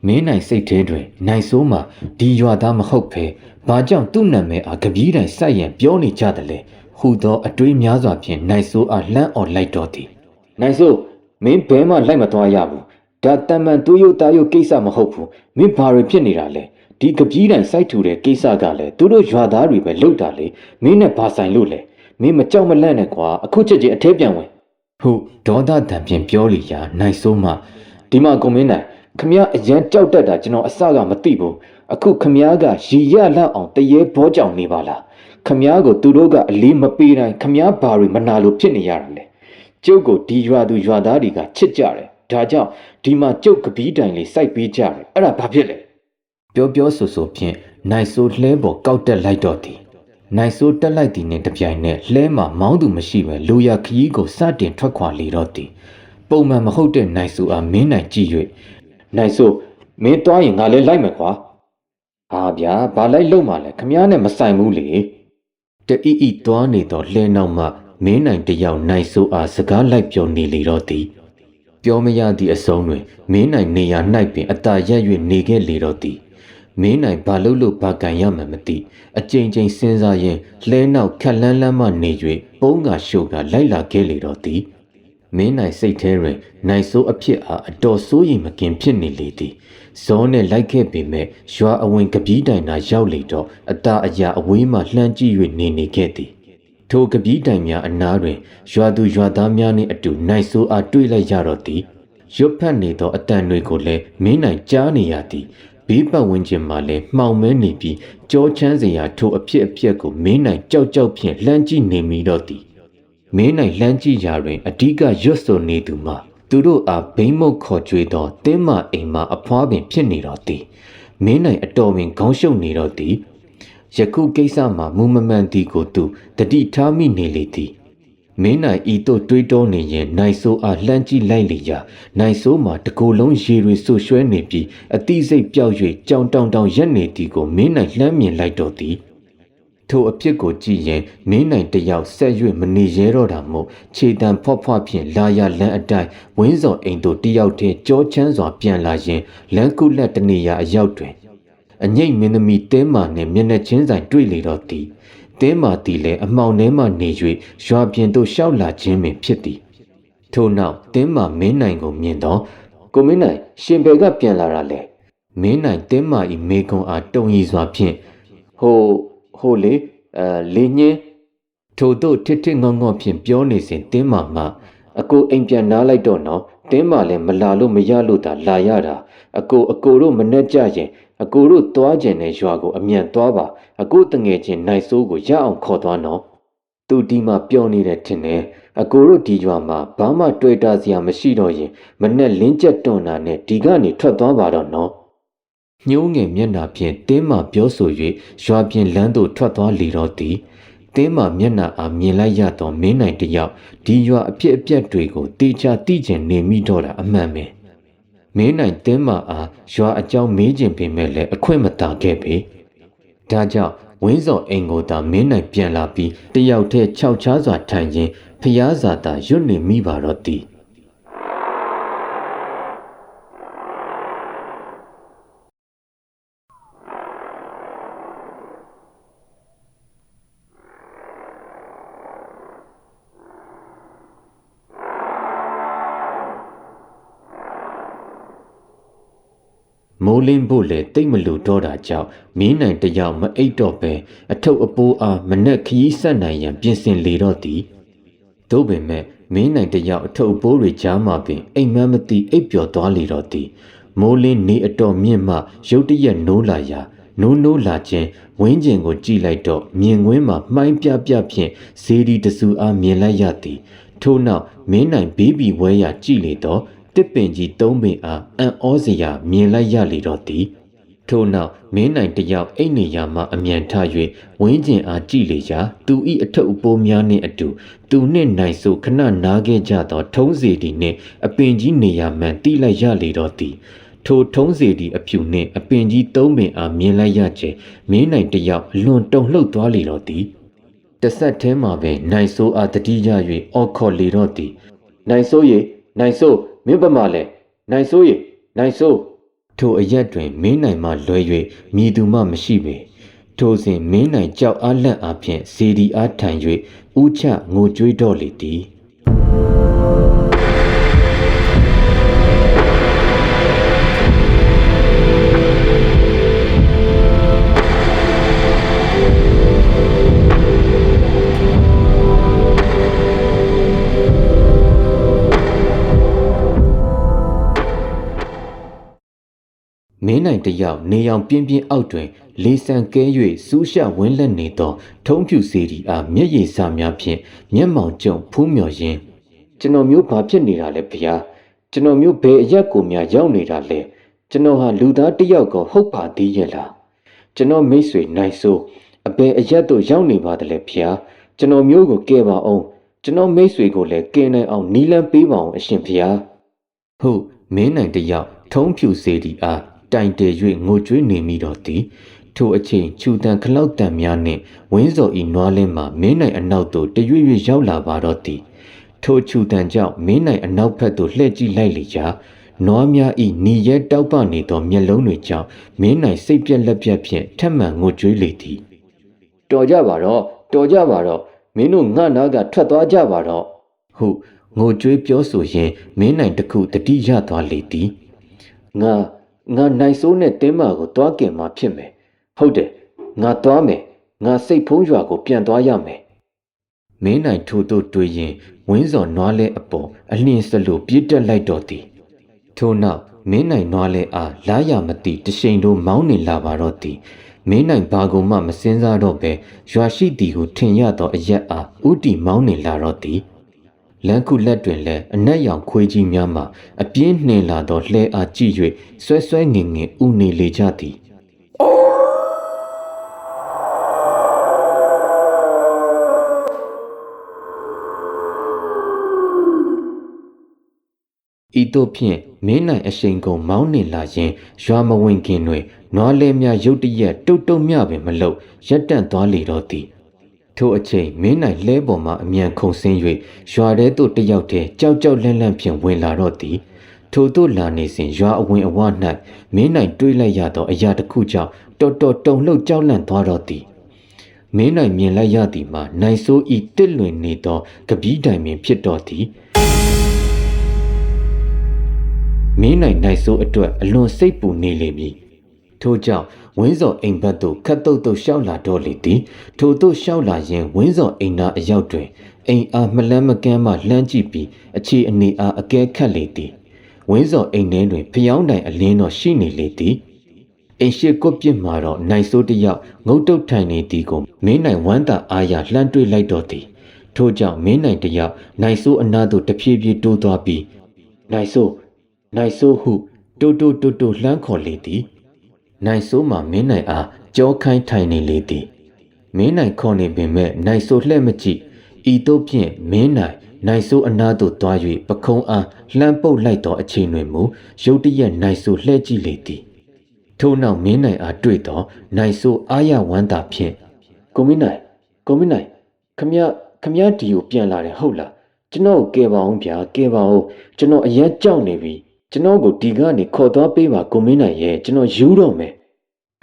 မင်းနိုင်စိတ်ထဲတွင်နိုင်ဆိုးမှဒီရွာသားမဟုတ်ဘဲဘာကြောင့်သူ့နာမည်အားကပီးတိုင်စိုက်ရန်ပြောနေကြတယ်လဲဟူသောအတွေးများစွာဖြင့်နိုင်ဆိုးအားလှမ်းအော်လိုက်တော့သည်နိုင်ဆိုးမင်းဘဲမှလိုက်မသွားရဘူးဒါတမန်သူ့ရုပ်သားရုပ်ကိစ္စမဟုတ်ဘူးမင်းဘာတွေဖြစ်နေတာလဲဒီကပီးတိုင်စိုက်ထူတဲ့ကိစ္စကလည်းသူတို့ရွာသားတွေပဲလုပ်တာလေမင်းနဲ့ဘာဆိုင်လို့လဲမင်းမကြောက်မလန့်နဲ့ကွာအခုချက်ချင်းအထဲပြန်ဝင်ဟုတ်ဒေါသတန်ဖြင့်ပြောလီရာနိုင်ဆိုးမှဒီမှာကွန်မင်းနိုင်ခမရအရန်ကြောက်တတ်တာကျွန်တော်အစကမသိဘူးအခုခမရကရီရလောက်အောင်တရေဘောကြောင်နေပါလားခမရကိုသူတို့ကအလေးမပေးတိုင်းခမရဘာတွေမနာလို့ဖြစ်နေရတာလဲကျုပ်ကိုဒီရွာသူရွာသားတွေကချစ်ကြတယ်ဒါကြောင့်ဒီမှာကျုပ်ကပီးတိုင်လေးစိုက်ပေးကြတယ်အဲ့ဒါဘာဖြစ်လဲပြောဆိုဖြင့်နိုင်ဆိုးလှဲပေါ်ကောက်တက်လိုက်တော့သည်နိုင်ဆိုးတက်လိုက်သည်နှင့်တပြိုင်နက်လှဲမှာမောင်းသူမရှိပဲလူရခရီးကိုစတင်ထွက်ခွာလေတော့သည်ပုံမှန်မဟုတ်တဲ့နိုင်ဆိုးအားမင်းနိုင်ကြည့်၍နိုင်ဆိုးမင်းသွားရင်ငါလည်းလိုက်မယ်ကွာဟာဗျာဘာလိုက်လို့မှလဲခမည်းနဲ့မဆိုင်ဘူးလေတအီသွားနေတော့လှဲနောက်မှမင်းနိုင်တယောက်နိုင်ဆိုးအားစကားလိုက်ပြောနေလေတော့သည်ပြောမရသည့်အဆုံးတွင်မင်းနိုင်နေရာ၌ပင်အသာရက်၍နေခဲ့လေတော့သည်မင်းနိုင်ဘာလို့ဘာကန်ရမှမသိအကြိမ်ကြိမ်စဉ်းစားရင်လှဲနောက်ခက်လန်းလန်းမှနေ၍ပုံးကရှို့ကလိုက်လာခဲ့လေတော့သည်မင်းနိုင်စိတ်ထဲတွင်နိုင်ဆိုးအဖြစ်အားအတော်စိုးရိမ်မကင်ဖြစ်နေလေသည်ဇောနဲ့လိုက်ခဲ့ပေမဲ့ရွာအဝင်ကပီးတိုင်သာရောက်လေတော့အသာအရာအဝေးမှလှမ်းကြည့်၍နေခဲ့သည်ထိုကပီးတိုင်များအနားတွင်ရွာသူရွာသားများနှင့်အတူနိုင်ဆိုးအားတွေ့လိုက်ရတော့သည်ရွတ်ဖက်နေသောအတန်တွေကိုလည်းမင်းနိုင်ကြားနေရသည်ဘေးပတ်ဝန်းကျင်မှာလည်းမှောင်မဲနေပြီးကြောချမ်းစရာထိုအဖြစ်ကိုမင်းနိုင်ကြောက်ဖြင့်လှမ်းကြည့်နေမိတော့သည်မင်းနိုင်လှမ်းကြည့်ရာတွင်အဓိကရွတ်ဆိုနေသူမှာသူတို့အားဘိမ့်မုတ်ခေါ်ကြွေသောတင်းမအိမ်မှအဖွားပင်ဖြစ်နေတော့သည်မင်းနိုင်အတော်ပင်ခေါင်းရှုပ်နေတော့သည် ယခုကိစ္စမှာမူမမှန်သည်ကိုသူတတိထားမိနေလေသည်မင်းနိုင်ဤသို့တွေးတောနေရင်နိုင်ဆိုးအားလှမ်းကြည့်လိုက်လေရာနိုင်ဆိုးမှာတကိုယ်လုံးရေတွေဆူရွှဲနေပြီးအတိစိတ်ပြောက်၍ကြောင်တောင်တောင်ရက်နေသည်ကိုမင်းနိုင်လှမ်းမြင်လိုက်တော့သည်ထိုအဖြစ်ကိုကြည့်ရင်မင်းနိုင်တယောက်ဆက်၍မနေရဲတော့တာမို့ခြေတံဖွားဖွားဖြင့်လာရလန်းအတိုင်းဝင်းစော်အိမ်သို့တယောက်တည်းကြောချမ်းစွာပြန်လာရင်လမ်းကုလက်တနေရာအရောက်တွင်အငိမ့်မင်းသမီးတင်းမာနှင့်မျက်နှာချင်းဆိုင်တွေ့လေတော့သည်တင်းမာသည်လည်းအမှောင်ထဲမှနေ၍ရွာပြင်သို့ရှောက်လာခြင်းပင်ဖြစ်သည်ထို့နောက်တင်းမာမင်းနိုင်ကိုမြင်တော့ကိုမင်းနိုင်ရှင်ဘယ်ကပြန်လာတာလဲမင်းနိုင်တင်းမာ၏မေကွန်အားတုံရီစွာဖြင့်ဟိုလေလေညင်းထို့သို့ထစ်ထစ်ငေါငေါဖြင့်ပြောနေစဉ်တင်းမာမှအကိုအိမ်ပြန်နားလိုက်တော့နော်တင်းမာလည်းမလာလို့မရလို့သာလာရတာအကိုတို့မနှက်ကြရင်အကိုတို့သွားကျင်တဲ့ရွာကိုအမြန်သွားပါအကိုတငယ်ချင်းနိုင်ဆိုးကိုရအောင်ခေါ်သွားနော်သူဒီမှာပြောနေတဲ့ထင်တယ်အကိုတို့ဒီရွာမှာဘာမှတွေ့တာစရာမရှိတော့ရင်မနဲ့လင်းကျက်တွန်းတာနဲ့ဒီကနေထွက်သွားပါတော့နော်ညှိုးငယ်မျက်နှာဖြင့်တင်းမာပြောဆို၍ရွာပြင်လမ်းသို့ထွက်သွားလေတော့သည်တင်းမာမျက်နှာအားမြင်လိုက်ရသောမင်းနိုင်တယောက်ဒီရွာအဖြစ်အပျက်တွေကိုတေချာသိကျင်နေမိတော့တာအမှန်ပဲမင်းနိုင်တင်းမာအားရွာအကြောင်းမေးခြင်းပင်မဲ့လည်းအခွင့်မသာခဲ့ပေဒါကြောင့်ဝင်းစော်အိမ်ကိုသာမင်းနိုင်ပြန်လာပြီးတယောက်တည်းခြောက်ချားစွာထိုင်ရင်းဖျားစာသာရွတ်နေမိပါတော့သည်မိုးလင်းဖို့လည်းတိတ်မလူတော့တာကြောင့်မင်းနိုင်တယောက်မအိပ်တော့ပဲအထုပ်အပိုးအားမနှက်ခရီးဆက်နိုင်ရန်ပြင်ဆင်လေတော့သည်သို့ပင်မဲ့မင်းနိုင်တယောက်အထုပ်အပိုးတွေကြားမှာပင်အိမ်မက်မသိအိပ်ပျော်သွားလေတော့သည်မိုးလင်းနေအတော်မြင့်မှရုတ်တရက်နိုးလာရာနိုးလာခြင်းဝင်းကျင်ကိုကြည့်လိုက်တော့မြင်ကွင်းမှာမှိုင်းပြဖြင့်ဇေဒီတဆူအားမြင်လိုက်ရသည်ထို့နောက်မင်းနိုင်ဘေးဘီဝဲရာကြည့်လေတော့တစ်ပင်ကြီးသုံးပင်အားအံ့ဩစရာမြင်လိုက်ရလေတော့သည်ထို့နောက်မင်းနိုင်တယောက်အိတ်နေရာမှအမြန်ထ၍ဝင်းကျင်အားကြည့်လေရာသူ၏အထုပ်အပိုးများနှင့်အတူသူနှင့်နိုင်ဆိုခဏနားခဲ့ကြသောထုံးစီတီနှင့်အပင်ကြီးနေရာမှန်တိလိုက်ရလေတော့သည်ထိုထုံးစီတီအဖြူနှင့်အပင်ကြီးသုံးပင်အားမြင်လိုက်ရခြင်းမင်းနိုင်တယောက်အလွန်တုန်လှုပ်သွားလေတော့သည်တဆက်ထဲမှာပင်နိုင်ဆိုအားတတိယ၍အော်ခေါ်လေတော့သည်နိုင်ဆိုရေနိုင်ဆိုမင်းပမာလဲနိုင်ဆိုရေနိုင်ဆိုထိုအရက်တွင်မင်းနိုင်မှလွဲ၍မြည်သူမှမရှိပေထိုစဉ်မင်းနိုင်ကြောက်အားလန့်အားဖြင့်ဇေဒီအားထံ၍ဥချငိုကြွေးတော့လေသည်မင်းနိုင်တယောက်နေအောင်ပြင်းပြင်းအောက်တွင်လေဆန်ကဲ၍စူးရှဝင်းလက်နေသောထုံးဖြူစေတီအားမျက်ရည်စာများဖြင့်မျက်မှောင်ကျုံဖူးမြော်ရင်းကျွန်တော်မျိုးဘာဖြစ်နေတာလဲဗျာကျွန်တော်မျိုးဘယ်အရက်ကိုများရောက်နေတာလဲကျွန်တော်ဟာလူသားတယောက်ကိုဟုတ်ပါသေးရဲ့လားကျွန်တော်မိတ်ဆွေနိုင်ဆိုးအဘယ်အရက်တို့ရောက်နေပါသလဲဗျာကျွန်တော်မျိုးကိုကဲပါအောင်ကျွန်တော်မိတ်ဆွေကိုလည်းကဲနိုင်အောင်နီးလန်းပေးပါအောင်အရှင်ဗျာဟုတ်မင်းနိုင်တယောက်ထုံးဖြူစေတီအားတိုင်တယ်၍ငိုကြွေးနေမိတော့သည်ထိုအချိန်ချူတန်ခလောက်တန်များနှင့်ဝင်းစော်ဤနွားလင်းမှမင်းနိုင်အနောက်သို့တရွေ့ရွေ့ရောက်လာပါတော့သည်ထိုချူတန်ကြောင့်မင်းနိုင်အနောက်ဘက်သို့လှည့်ကြည့်လိုက်လေရာနွားများဤနီရဲတောက်ပနေသောမျက်လုံးတွေကြောင့်မင်းနိုင်စိတ်ပြက်လက်ပြက်ဖြင့်ထက်မှန်ငိုကြွေးလေသည်တော်ကြပါတော့မင်းတို့ငါ့နားကထွက်သွားကြပါတော့ဟုငိုကြွေးပြောဆိုရင်းမင်းနိုင်တခုတတိရသွားလေသည်ငါနိုင်ဆိုးနဲ့တင်းမာကိုတွားကင်မှဖြစ်မယ်ဟုတ်တယ်ငါတွားမယ်ငါစိတ်ဖုံးရွာကိုပြန်သွားရမယ်မင်းနိုင်ထို့သို့တွေးရင်ဝင်းစော်နွားလဲအပေါ်အလင်းစလို့ပြေးတက်လိုက်တော့သည်ထို့နောက်မင်းနိုင်နွားလဲအားလာရမသိတရှိန်တို့မောင်းနေလာပါတော့သည်မင်းနိုင်ဘာကုန်မှမစင်းစားတော့ပဲရွာရှိသည်ကိုထင်ရသောအရက်အားဥတီမောင်းနေလာတော့သည်လမ်းခုလက်တွင်လည်းအနက်ရောင်ခွေးကြီးများမှအပြင်းနှင်လာသောလှဲအားကြည့်၍ဆွဲဆွဲငင်ငင်ဥနေလေကြသည် ဤသို့ဖြင့်မင်းနိုင်အရှိန်ကုန်မောင်းနှင်လာရင်ရွာမဝင်ခင်တွင်နွားလဲများရုတ်တရက်တုတ်တုတ်မြပင်မလုပ်ရက်တန့်သွားလေတော့သည်ထိုအချိန်မင်းနိုင်လှဲပေါ်မှအမြန်ခုန်ဆင်း၍ရွာထဲသို့တယောက်တည်းကြောက်ကြောက်လန့်လန့်ဖြင့်ဝင်လာတော့သည်ထိုသို့လာနေစဉ်ရွာအဝင်အဝ၌မင်းနိုင်တွေးလိုက်ရသောအရာတစ်ခုကြောင့်တော်တော်တုန်လှုပ်ကြောက်လန့်သွားတော့သည်မင်းနိုင်မြင်လိုက်ရသည်မှာနိုင်ဆိုးဤတစ်လွင်နေသောကပီးတိုင်ပင်ဖြစ်တော်သည်မင်းနိုင်ဆိုးအတွက်အလွန်စိတ်ပူနေလေပြီထို့ကြောင့်ဝင်းစော်အိမ်ဘက်သို့ခတ်တုတ်တုတ်ရှောက်လာတော့လေသည်ထို့သို့ရှောက်လာရင်ဝင်းစော်အိမ်သားအရောက်တွင်အိမ်အားမလန်းမကမ်းမှလှမ်းကြည့်ပြီးအခြေအနေအားအကဲခတ်လေသည်ဝင်းစော်အိမ်ထဲတွင်ဖျောင်းတိုင်အလင်းတော်ရှိနေလေသည်အိမ်ရှိကွပ်ပြစ်မှာတော့နိုင်ဆိုးတယောက်ငုတ်တုတ်ထိုင်နေသည်ကိုမင်းနိုင်ဝမ်းသာအားရလှမ်းတွေ့လိုက်တော့သည်ထို့ကြောင့်မင်းနိုင်တယောက်နိုင်ဆိုးအနားသို့တဖြည်းဖြည်းတိုးသွားပြီးနိုင်ဆိုးဟုတိုးလှမ်းခေါ်လေသည်နိုင်ဆိုးမှမင်းနိုင်အားကြောခိုင်းထိုင်နေလေသည်မင်းနိုင်ခေါ်နေပင်မဲ့နိုင်ဆိုးလှဲ့မကြည့်ဤသို့ဖြင့်မင်းနိုင်ဆိုးအနားသို့သွား၍ပခုံးအားလှမ်းပုတ်လိုက်သောအချိန်တွင်မူရုတ်တရက်နိုင်ဆိုးလှဲ့ကြည့်လေသည်ထို့နောက်မင်းနိုင်အားတွေ့သောနိုင်ဆိုးအားရဝမ်းသာဖြင့်ကိုမင်းနိုင်ခမရဒီကိုပြန်လာတယ်ဟုတ်လားကျွန်တော်ကိုကယ်ပါအောင်ဗျာကယ်ပါဦးကျွန်တော်အရင်ကြောက်နေပြီကျွန်တော်ကိုဒီကနေခေါ်သွားပေးပါကိုမင်းနိုင်ရဲ့ကျွန်တော်ယူတော့မယ်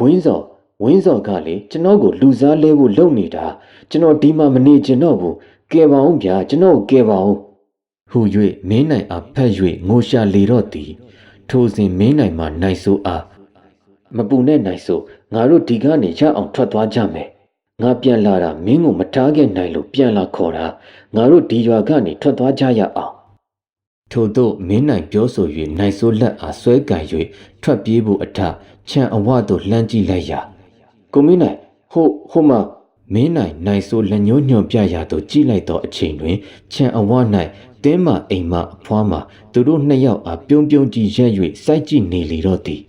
ဝင်းစော်ကလေကျွန်တော်ကိုလူစားလဲဖို့လုပ်နေတာကျွန်တော်ဒီမှာမနေချင်တော့ဘူးကယ်ပါအောင်ဗျာကျွန်တော်ကိုကယ်ပါအောင်ဟူ၍မင်းနိုင်အားဖက်၍ငိုရှာလေတော့သည်ထိုစဉ်မင်းနိုင်မှနိုင်ဆိုးအားမပူနဲ့နိုင်ဆိုးငါတို့ဒီကနေရအောင်ထွက်သွားကြမယ်ငါပြန်လာတာမင်းကိုမထားခဲ့နိုင်လို့ပြန်လာခေါ်တာငါတို့ဒီရွာကနေထွက်သွားကြရအောင်ထို့သို့မင်းနိုင်ပြောဆို၍နိုင်ဆိုးလက်အားဆွဲကန်၍ထွက်ပြေးဖို့အထခြံအဝသို့လှမ်းကြည့်လိုက်ရာကိုမင်းနိုင်ဟိုမှာမင်းနိုင်ဆိုးလက်ညှိုးညွန်ပြရာသို့ကြည့်လိုက်သောအချိန်တွင်ခြံအဝ၌တင်းမအိမ်မအဖွားမှာသူတို့နှစ်ယောက်အားပြုံးကြည့်ရက်၍စိုက်ကြည့်နေလေတော့သည်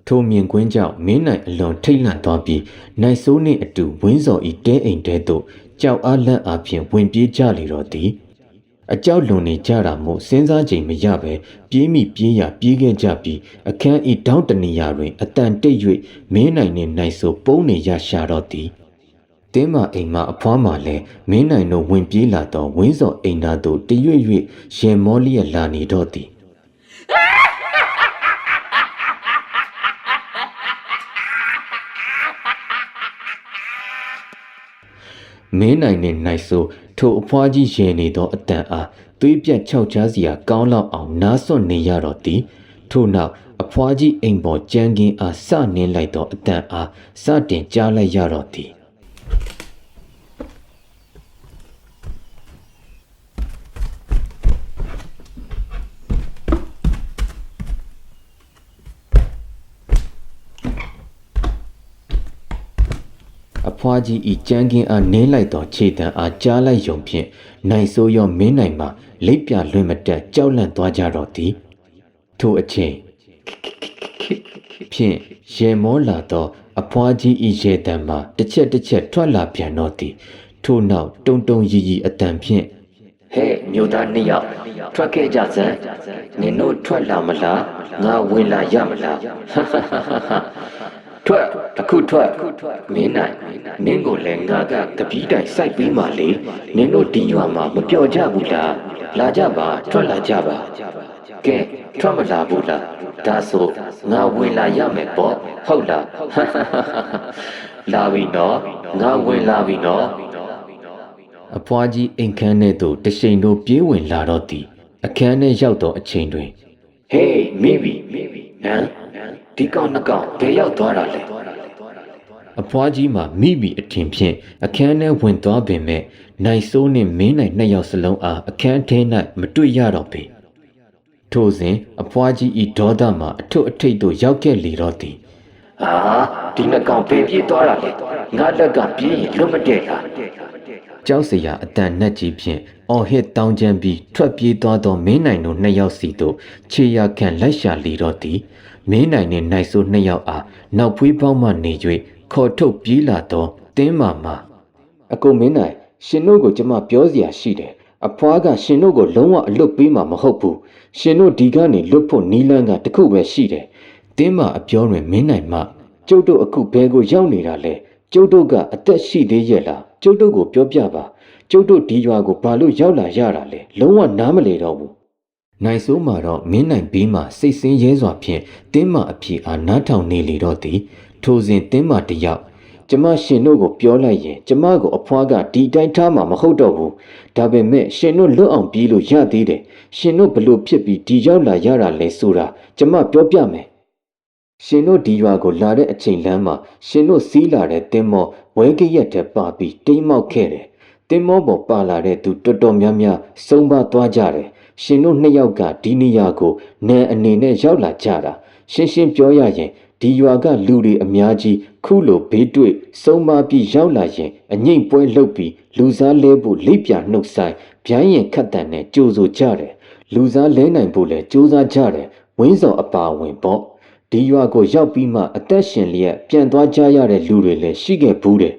ထိုမြင်ကွင်းကြောင့်မင်းနိုင်အလွန်ထိတ်လန့်သွားပြီးနိုင်ဆိုးနှင့်အတူဝင်းစော်ဤတဲအိမ်တဲသို့ကြောက်အားလန့်အားဖြင့်ဝင်ပြေးကြလေတော့သည်အကြောက်လွန်နေကြတာမို့စဉ်းစားချိန်မရပဲပြေးမိပြေးရပြေးခဲ့ကြပြီးအခန်းဤတောင်းတနေရာတွင်အတန်တိတ်၍မင်းနိုင်နှင့်နိုင်ဆိုးပုံးနေရရှာတော့သည်တင်းမအိမ်မအဖွားမှလည်းမင်းနိုင်တို့ဝင်ပြေးလာသောဝင်းစော်အိမ်သားသို့တရွေ့၍ရင်မောလျက်လာနေတော့သည်မင်းနိုင်နှင့်နိုင်ဆိုထိုအဖွားကြီးရင်နေသောအတန်အားသွေးပြတ်ခြောက်ခြားစရာကောင်းလောက်အောင်နားစွန့်နေရတော့သည်ထို့နောက်အဖွားကြီးအိမ်ပေါ်ကြမ်းကင်းအားစနှင်းလိုက်သောအတန်အားစတင်ကြားလိုက်ရတော့သည်အဖွားကြီးဤကြမ်းကင်းအားနင်းလိုက်သောခြေတံအားကြားလိုက်ရုံဖြင့်နိုင်ဆိုးရောမင်းနိုင်မှလိပ်ပြလွင်မတက်ကြောက်လန့်သွားကြတော့သည်ထိုအချိန်ဖြင့်ရေမောလာသောအဖွားကြီးဤရေတံမှတစ်ချက်ထွက်လာပြန်တော့သည်ထို့နောက်တုံရီအတန်ဖြင့်ဟဲ့မြို့သားနှစ်ယောက်ထွက်ခဲ့ကြစမ်းနင်တို့ထွက်လာမလားငါဝင်လာရမလားထွက်အခုထွက်မင်းနိုင်နင်းကိုလည်းငါကတပီးတိုင်စိုက်ပြီးမှလေနင်တို့ဒီရွာမှာမပြောကြဘူးလားလာကြပါထွက်လာကြပါကဲထွက်မလာဘူးလားဒါဆိုငါဝင်လာရမယ်ပေါ့ဟုတ်လားလာပြီနော်ငါဝင်လာပြီနော်အဖွားကြီးအိမ်ခန်းထဲသို့တရှိန်တို့ပြေးဝင်လာတော့သည်အခန်းထဲရောက်သောအချိန်တွင်ဟေးမိပြီဟမ်ဒီကောင်နှစ်ကောင်ဘယ်ရောက်သွားတာလဲအဖွားကြီးမှမိပြီအထင်ဖြင့်အခန်းထဲဝင်သွားပင်မဲ့နိုင်ဆိုးနှင့်မင်းနိုင်နှစ်ယောက်စလုံးအားအခန်းထဲ၌မတွေ့ရတော့ပေထို့စဉ်အဖွားကြီးဤဒေါသမှအထွတ်အထိပ်သို့ရောက်ခဲ့လေတော့သည်ဟာဒီနှစ်ကောင်ဘယ်ပြေးသွားတာလဲငါလက်ကပြေးရင်လွတ်မတည့်လားကြောက်စရာအတန်နဲ့ကြီးဖြင့်အော်ဟစ်တောင်းကျမ်းပြီးထွက်ပြေးသွားသောမင်းနိုင်တို့နှစ်ယောက်စီသို့ခြေရခံလိုက်ရှာလေတော့သည်မင်းနိုင်နှင့်နိုင်ဆိုးနှစ်ယောက်အားနောက်ဖွေးပေါင်းမှနေ၍ခေါ်ထုတ်ပြေးလာသောတင်းမာမှာအကိုမင်းနိုင်ရှင်တို့ကိုကျမပြောစရာရှိတယ် အဖွားကရှင်တို့ကိုလုံးဝအလွတ်ပေးမှာမဟုတ်ဘူးရှင်တို့ဒီကနေလွတ်ဖို့နီးလန်းကတခုပဲရှိတယ်တင်းမအပြောတွင်မင်းနိုင်မှကျုပ်တို့အခုဘဲကိုရောက်နေတာလဲကျုပ်တို့ကအသက်ရှိသေးရဲ့လားကျုပ်တို့ကိုပြောပြပါကျုပ်တို့ဒီရွာကိုဘာလို့ရောက်လာရတာလဲလုံးဝနားမလည်တော့ဘူးနိုင်ဆိုးမှာတော့မင်းနိုင်ဘေးမှာစိတ်ဆင်းရဲစွာဖြင့်တင်းမအဖြစ်အားနားထောင်နေလေတော့သည်ထိုစဉ်တင်းမတယောက်ကျမရှင်တို့ကိုပြောလိုက်ရင်ကျမကိုအဖွားကဒီတိုင်းထားမှာမဟုတ်တော့ဘူးဒါပေမဲ့ရှင်တို့လွတ်အောင်ပြေးလို့ရသေးတယ်ရှင်တို့ဘလို့ဖြစ်ပြီးဒီရောက်လာရတာလဲဆိုတာကျမပြောပြမယ်ရှင်တို့ဒီရွာကိုလာတဲ့အချိန်လမ်းမှာရှင်တို့စီးလာတဲ့တင်းမောဝဲကရက်တဲ့ပါပြီးတိမ်မောက်ခဲ့တယ်တင်းမောပေါ်ပါလာတဲ့သူတော်တော်များများစုံပါသွားကြတယ်ရှင်တို့နှစ်ယောက်ကဒီနေရာကိုနန်းအနေနဲ့ရောက်လာကြတာရှင်းရှင်းပြောရရင်ဒီရွာကလူတွေအများကြီးခုလိုဘေးတွေ့စုံပါပြီးရောက်လာရင်အငိမ့်ပွဲလှုပ်ပြီးလူစားလဲဖို့လိပ်ပြနှုတ်ဆိုင်ဗျိုင်းရင်ခတ်တန်နဲ့ကြိုးဆိုကြတယ်လူစားလဲနိုင်ဖို့လဲကြိုးစားကြတယ်ဝင်းစော်အပါဝင်ပေါ့ဒီရွာကိုရောက်ပြီးမှအသက်ရှင်လျက်ပြန်သွားကြရတဲ့လူတွေလည်းရှိခဲ့ဘူးတယ်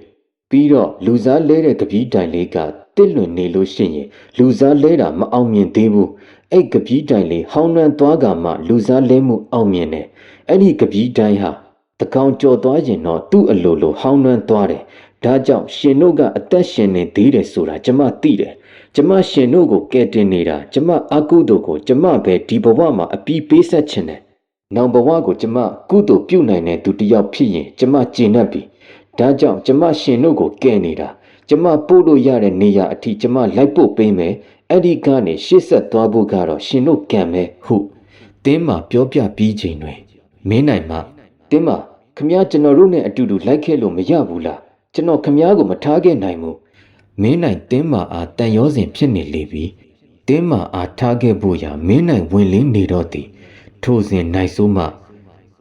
ပြီးတော့လူစားလဲတဲ့ကပီးတိုင်လေးကတစ်လွန်နေလို့ရှိရင်လူစားလဲတာမအောင်မြင်သေးဘူးအဲ့ကပီးတိုင်လေးဟောင်းနှမ်းသွားကမှလူစားလဲမှုအောင်မြင်တယ်အဲ့ဒီကပီးတိုင်ဟာတကောင်ကြော်သွားရင်တော့သူ့အလိုလိုဟောင်းနှမ်းသွားတယ်ဒါကြောင့်ရှင်တို့ကအသက်ရှင်နေသေးတယ်ဆိုတာကျမသိတယ်ကျမရှင်တို့ကိုကဲတင်နေတာကျမအကုသို့ကိုကျမပဲဒီဘဝမှာအပီးပေးဆက်ခြင်းတယ်နောင်ဘဝကိုကျမကုသိုလ်ပြုနိုင်တဲ့သူတစ်ယောက်ဖြစ်ရင်ကျမကျေနပ်ပြီဒါကြောင့်ကျမရှင်တို့ကိုကဲနေတာကျမပို့လို့ရတဲ့နေရာအထိကျမလိုက်ပို့ပေးမယ်အဲ့ဒီကနေရှေ့ဆက်သွားဖို့ကတော့ရှင်တို့ကံမယ်ဟုတင်းမာပြောပြပြီးချိန်တွင်မင်းနိုင်မှတင်းမာခမည်းကျွန်တော်တို့နဲ့အတူတူလိုက်ခဲ့လို့မရဘူးလားကျွန်တော်ခမည်းကိုမထားခဲ့နိုင်ဘူးမင်းနိုင်တင်းမာအားတန်ရောစဉ်ဖြစ်နေလေပြီတင်းမာအားထားခဲ့ဖို့ရာမင်းနိုင်ဝင်လင်းနေတော့သည်ထိုစဉ်နိုင်ဆိုးမှ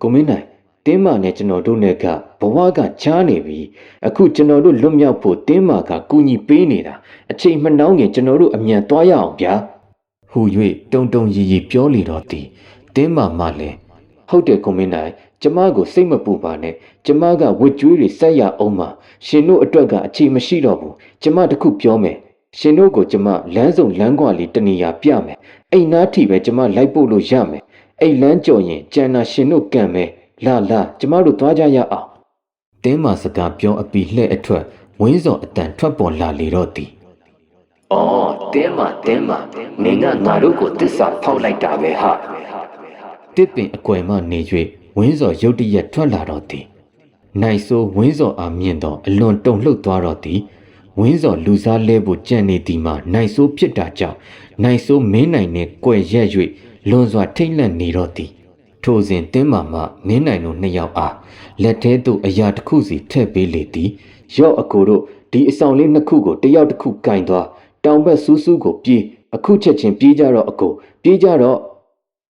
ကိုမင်းနိုင်တင်းမာနဲ့ကျွန်တော်တို့နဲ့ကဘဝကချားနေပြီအခုကျွန်တော်တို့လွတ်မြောက်ဖို့တင်းမာကကူညီပေးနေတာအချိန်မနှောင်းခင်ကျွန်တော်တို့အမြန်သွားရအောင်ဗျာဟူ၍တုံတုံရီရီပြောလေတော့သည်တင်းမာမှလည်းဟုတ်တယ်ကိုမင်းနိုင်ကျမကိုစိတ်မပူပါနဲ့ကျမကဝတ်ကြွေးတွေဆက်ရအောင်ပါရှင်တို့အတွက်ကအချိန်မရှိတော့ဘူးကျမတခုပြောမယ်ရှင်တို့ကိုကျမလမ်းစုံလမ်းကွာလေးတနေရာပြမယ်အိမ်နားထိပဲကျမလိုက်ပို့လို့ရမယ်အိမ်လမ်းကြော်ရင်ကျန်တာရှင်တို့ကံမယ်လာကျမတို့သွားကြရအောင်တင်းမာစကားပြောအပြီးလှဲ့အထွက်ဝင်းစော်အတန်ထွက်ပေါ်လာလေတော့သည်အော်တင်းမာနင်ကငါတို့ကိုတစ္ဆာဖောက်လိုက်တာပဲဟာတစ်ပင်အကွယ်မှနေ၍ဝင်းစော်ရုတ်တရက်ထွက်လာတော့သည်နိုင်ဆိုးဝင်းစော်အားမြင်တော့အလွန်တုန်လှုပ်သွားတော့သည်ဝင်းစော်လူစားလဲဖို့ကြံနေသည်မှာနိုင်ဆိုးဖြစ်တာကြောင့်နိုင်ဆိုးမင်းနိုင်နဲ့ကွယ်ရက်၍လွန်စွာထိတ်လန့်နေတော့သည်ထိုစဉ်တင်းမာမှမင်းနိုင်တို့နှစ်ယောက်အားလက်ထဲသို့အရာတစ်ခုစီထည့်ပေးလေသည်ရော့အကိုတို့ဒီအဆောင်လေးနှစ်ခုကိုတယောက်တစ်ခုကင်သွားတောင်ဘက်စူးစူးကိုပြေးအခုချက်ချင်းပြေးကြတော့အကိုပြေးကြတော့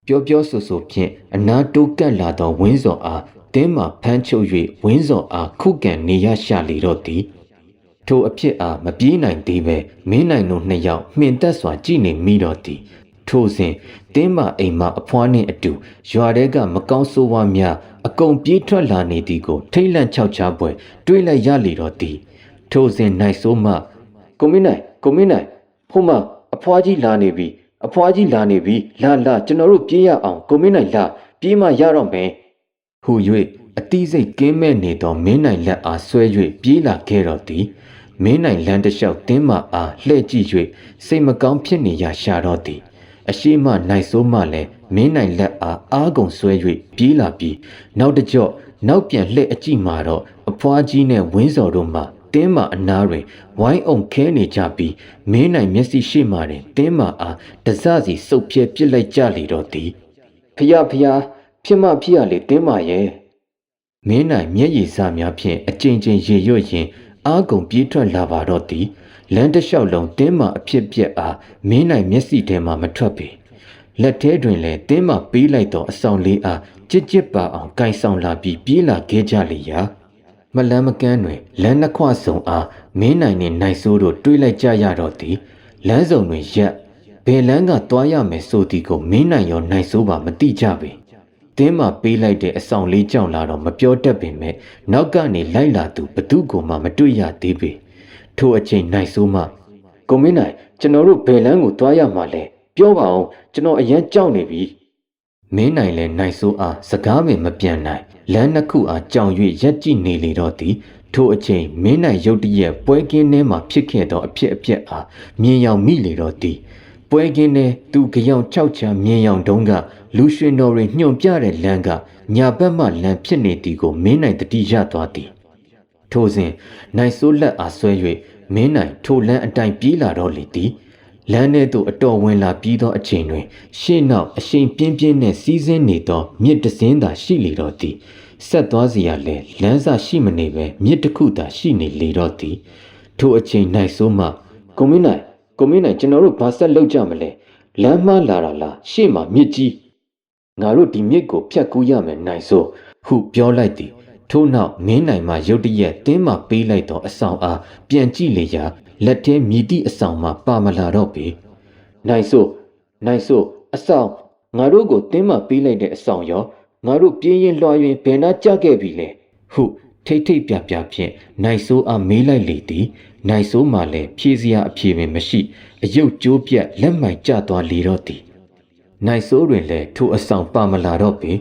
ပြောဆိုဖြင့်အနာတိုးကပ်လာသောဝင်းစော်အားတင်းမာဖမ်းချုပ်၍ဝင်းစော်အားခုခံနေရရှာလေတော့သည်ထိုအဖြစ်အားမပြေးနိုင်သေးပဲမင်းနိုင်တို့နှစ်ယောက်မှင်သက်စွာကြည်နေမိတော့သည်ထိုစဉ်တင်းမာအိမ်မှအဖွားနှင့်အတူရွာထဲကမကောင်းဆိုးဝါးများအကုန်ပြေးထွက်လာနေသည်ကိုထိတ်လန့်ချောက်ချားပွဲတွေးလိုက်ရလေတော့သည်ထိုစဉ်နိုင်ဆိုးမှကိုမင်းနိုင်ဖိုးမအဖွားကြီးလာနေပြီလာကျွန်တော်တို့ပြေးရအောင်ကိုမင်းနိုင်လာပြေးမှရတော့မယ်ဟူ၍အတိစိတ်ကင်းမဲ့နေသောမင်းနိုင်လက်အားဆွဲ၍ပြေးလာခဲ့တော့သည်မင်းနိုင်လမ်းတစ်လျှောက်တင်းမာအားလှဲ့ကြည့်၍စိတ်မကောင်းဖြစ်နေရရှာတော့သည်အရှိမနိုင်ဆိုးမှလည်းမင်းနိုင်လက်အားကုန်ဆွဲ၍ပြေးလာပြီးနောက်တကြော့နောက်ပြန်လှည့်အကြည့်မှာတော့အဖွားကြီးနဲ့ဝင်းစော်တို့မှတင်းမာအနားတွင်ဝိုင်းအောင်ခဲနေကြပြီးမင်းနိုင်မျက်စိရှိမှတွင်တင်းမာအားတစစီစုပ်ပြဲပစ်လိုက်ကြလေတော့သည်ဖျားဖြစ်မှဖြစ်ရလေတင်းမာရဲ့မင်းနိုင်မျက်ရည်စများဖြင့်အကြိမ်ကြိမ်ရေရွတ်ရင်အားကုန်ပြေးထွက်လာပါတော့သည်လမ်းတစ်လျှောက်လုံးတင်းမာအဖြစ်ပြက်အားမင်းနိုင်မျက်စိထဲမှမထွက်ပေလက်ထဲတွင်လည်းတင်းမာပေးလိုက်သောအဆောင်လေးအားကြစ်ပါအောင်ကိုင်ဆောင်လာပြီးပြေးလာခဲ့ကြလေရာမလန်းမကန်းတွင်လမ်းနှစ်ခွဆုံအားမင်းနိုင်နှင့်နိုင်ဆိုးတို့တွေးလိုက်ကြရတော့သည်လမ်းစုံတွင်ရက်ဘယ်လမ်းကသွားရမယ်ဆိုသည်ကိုမင်းနိုင်ရောနိုင်ဆိုးပါမသိကြပေတင်းမာပေးလိုက်တဲ့အဆောင်လေးကြောင့်လာတော့မပြောတတ်ပေမဲ့နောက်ကနေလိုက်လာသူဘသူကိုမှမတွေ့ရသေးပေထိုအချိန်နိုင်ဆိုးမှကိုမင်းနိုင် ကျွန်တော်တို့ဘယ်လန်းကိုသွားရမှာလဲပြောပါအောင်ကျွန်တော်အရန်ကြောက်နေပြီမင်းနိုင်လည်းနိုင်ဆိုးအားစကားပင်မပြန်နိုင်လမ်းနှစ်ခုအားကြောင်၍ရက်ကြည့်နေလေတော့သည်ထိုအချိန်မင်းနိုင်ရုတ်တရက်ပွဲကင်းထဲမှဖြစ်ခဲ့သောအဖြစ်အပျက်အားမြင်ရောင်မိလေတော့သည်ပွဲကင်းထဲသူကြောင်6ချမ်းမြင်ရောင်တုံးကလူရွှေတော်တွေညွန့်ပြတဲ့လမ်းကညာဘက်မှလမ်းဖြစ်နေသည်ကိုမင်းနိုင်တတိရသွားသည်ထိုစဉ်နိုင်ဆိုးလက်အားဆွဲ၍မင်းနိုင်ထိုလမ်းအတိုင်းပြေးလာတော့လေသည်လမ်းထဲသို့အတော်ဝင်လာပြီးသောအချိန်တွင်ရှေ့နောက်အရှိန်ပြင်းပြင်းနှင့်စီးဆင်းနေသောမြစ်တစ်စင်းသာရှိလေတော့သည်ဆက်သွားစီရလဲလမ်းစာရှိမနေပဲမြစ်တစ်ခုသာရှိနေလေတော့သည်ထိုအချိန်နိုင်ဆိုးမှကိုမင်းနိုင်ကျွန်တော်တို့ဘာဆက်လုပ်ကြမလဲလမ်းမှားလာတာလားရှေ့မှာမြစ်ကြီးငါတို့ဒီမြစ်ကိုဖြတ်ကူးရမယ်နိုင်ဆိုဟုပြောလိုက်သည်ထို့နောက်မင်းနိုင်မှရုတ်တရက်တင်းမှပေးလိုက်သောအဆောင်အားပြန်ကြည့်လေရာလက်ထဲမြည်သည့်အဆောင်မှပါမလာတော့ပေနိုင်ဆိုအဆောင်ငါတို့ကိုတင်းမှပေးလိုက်တဲ့အဆောင်ရောငါတို့ပြင်းရင်လွှာရင်ဘယ်နှကြခဲ့ပြီလဲဟုထိတ်ပြဖြင့်နိုင်ဆိုအားမေးလိုက်လေသည်နိုင်ဆိုမှလည်းဖြေစရာအဖြေပင်မရှိအယုတ်ကျိုးပြက်လက်မှန်ကျသွားလေတော့သည်နိုင်ဆိုတွင်လည်းထိုအဆောင်ပါမလာတော့ပေ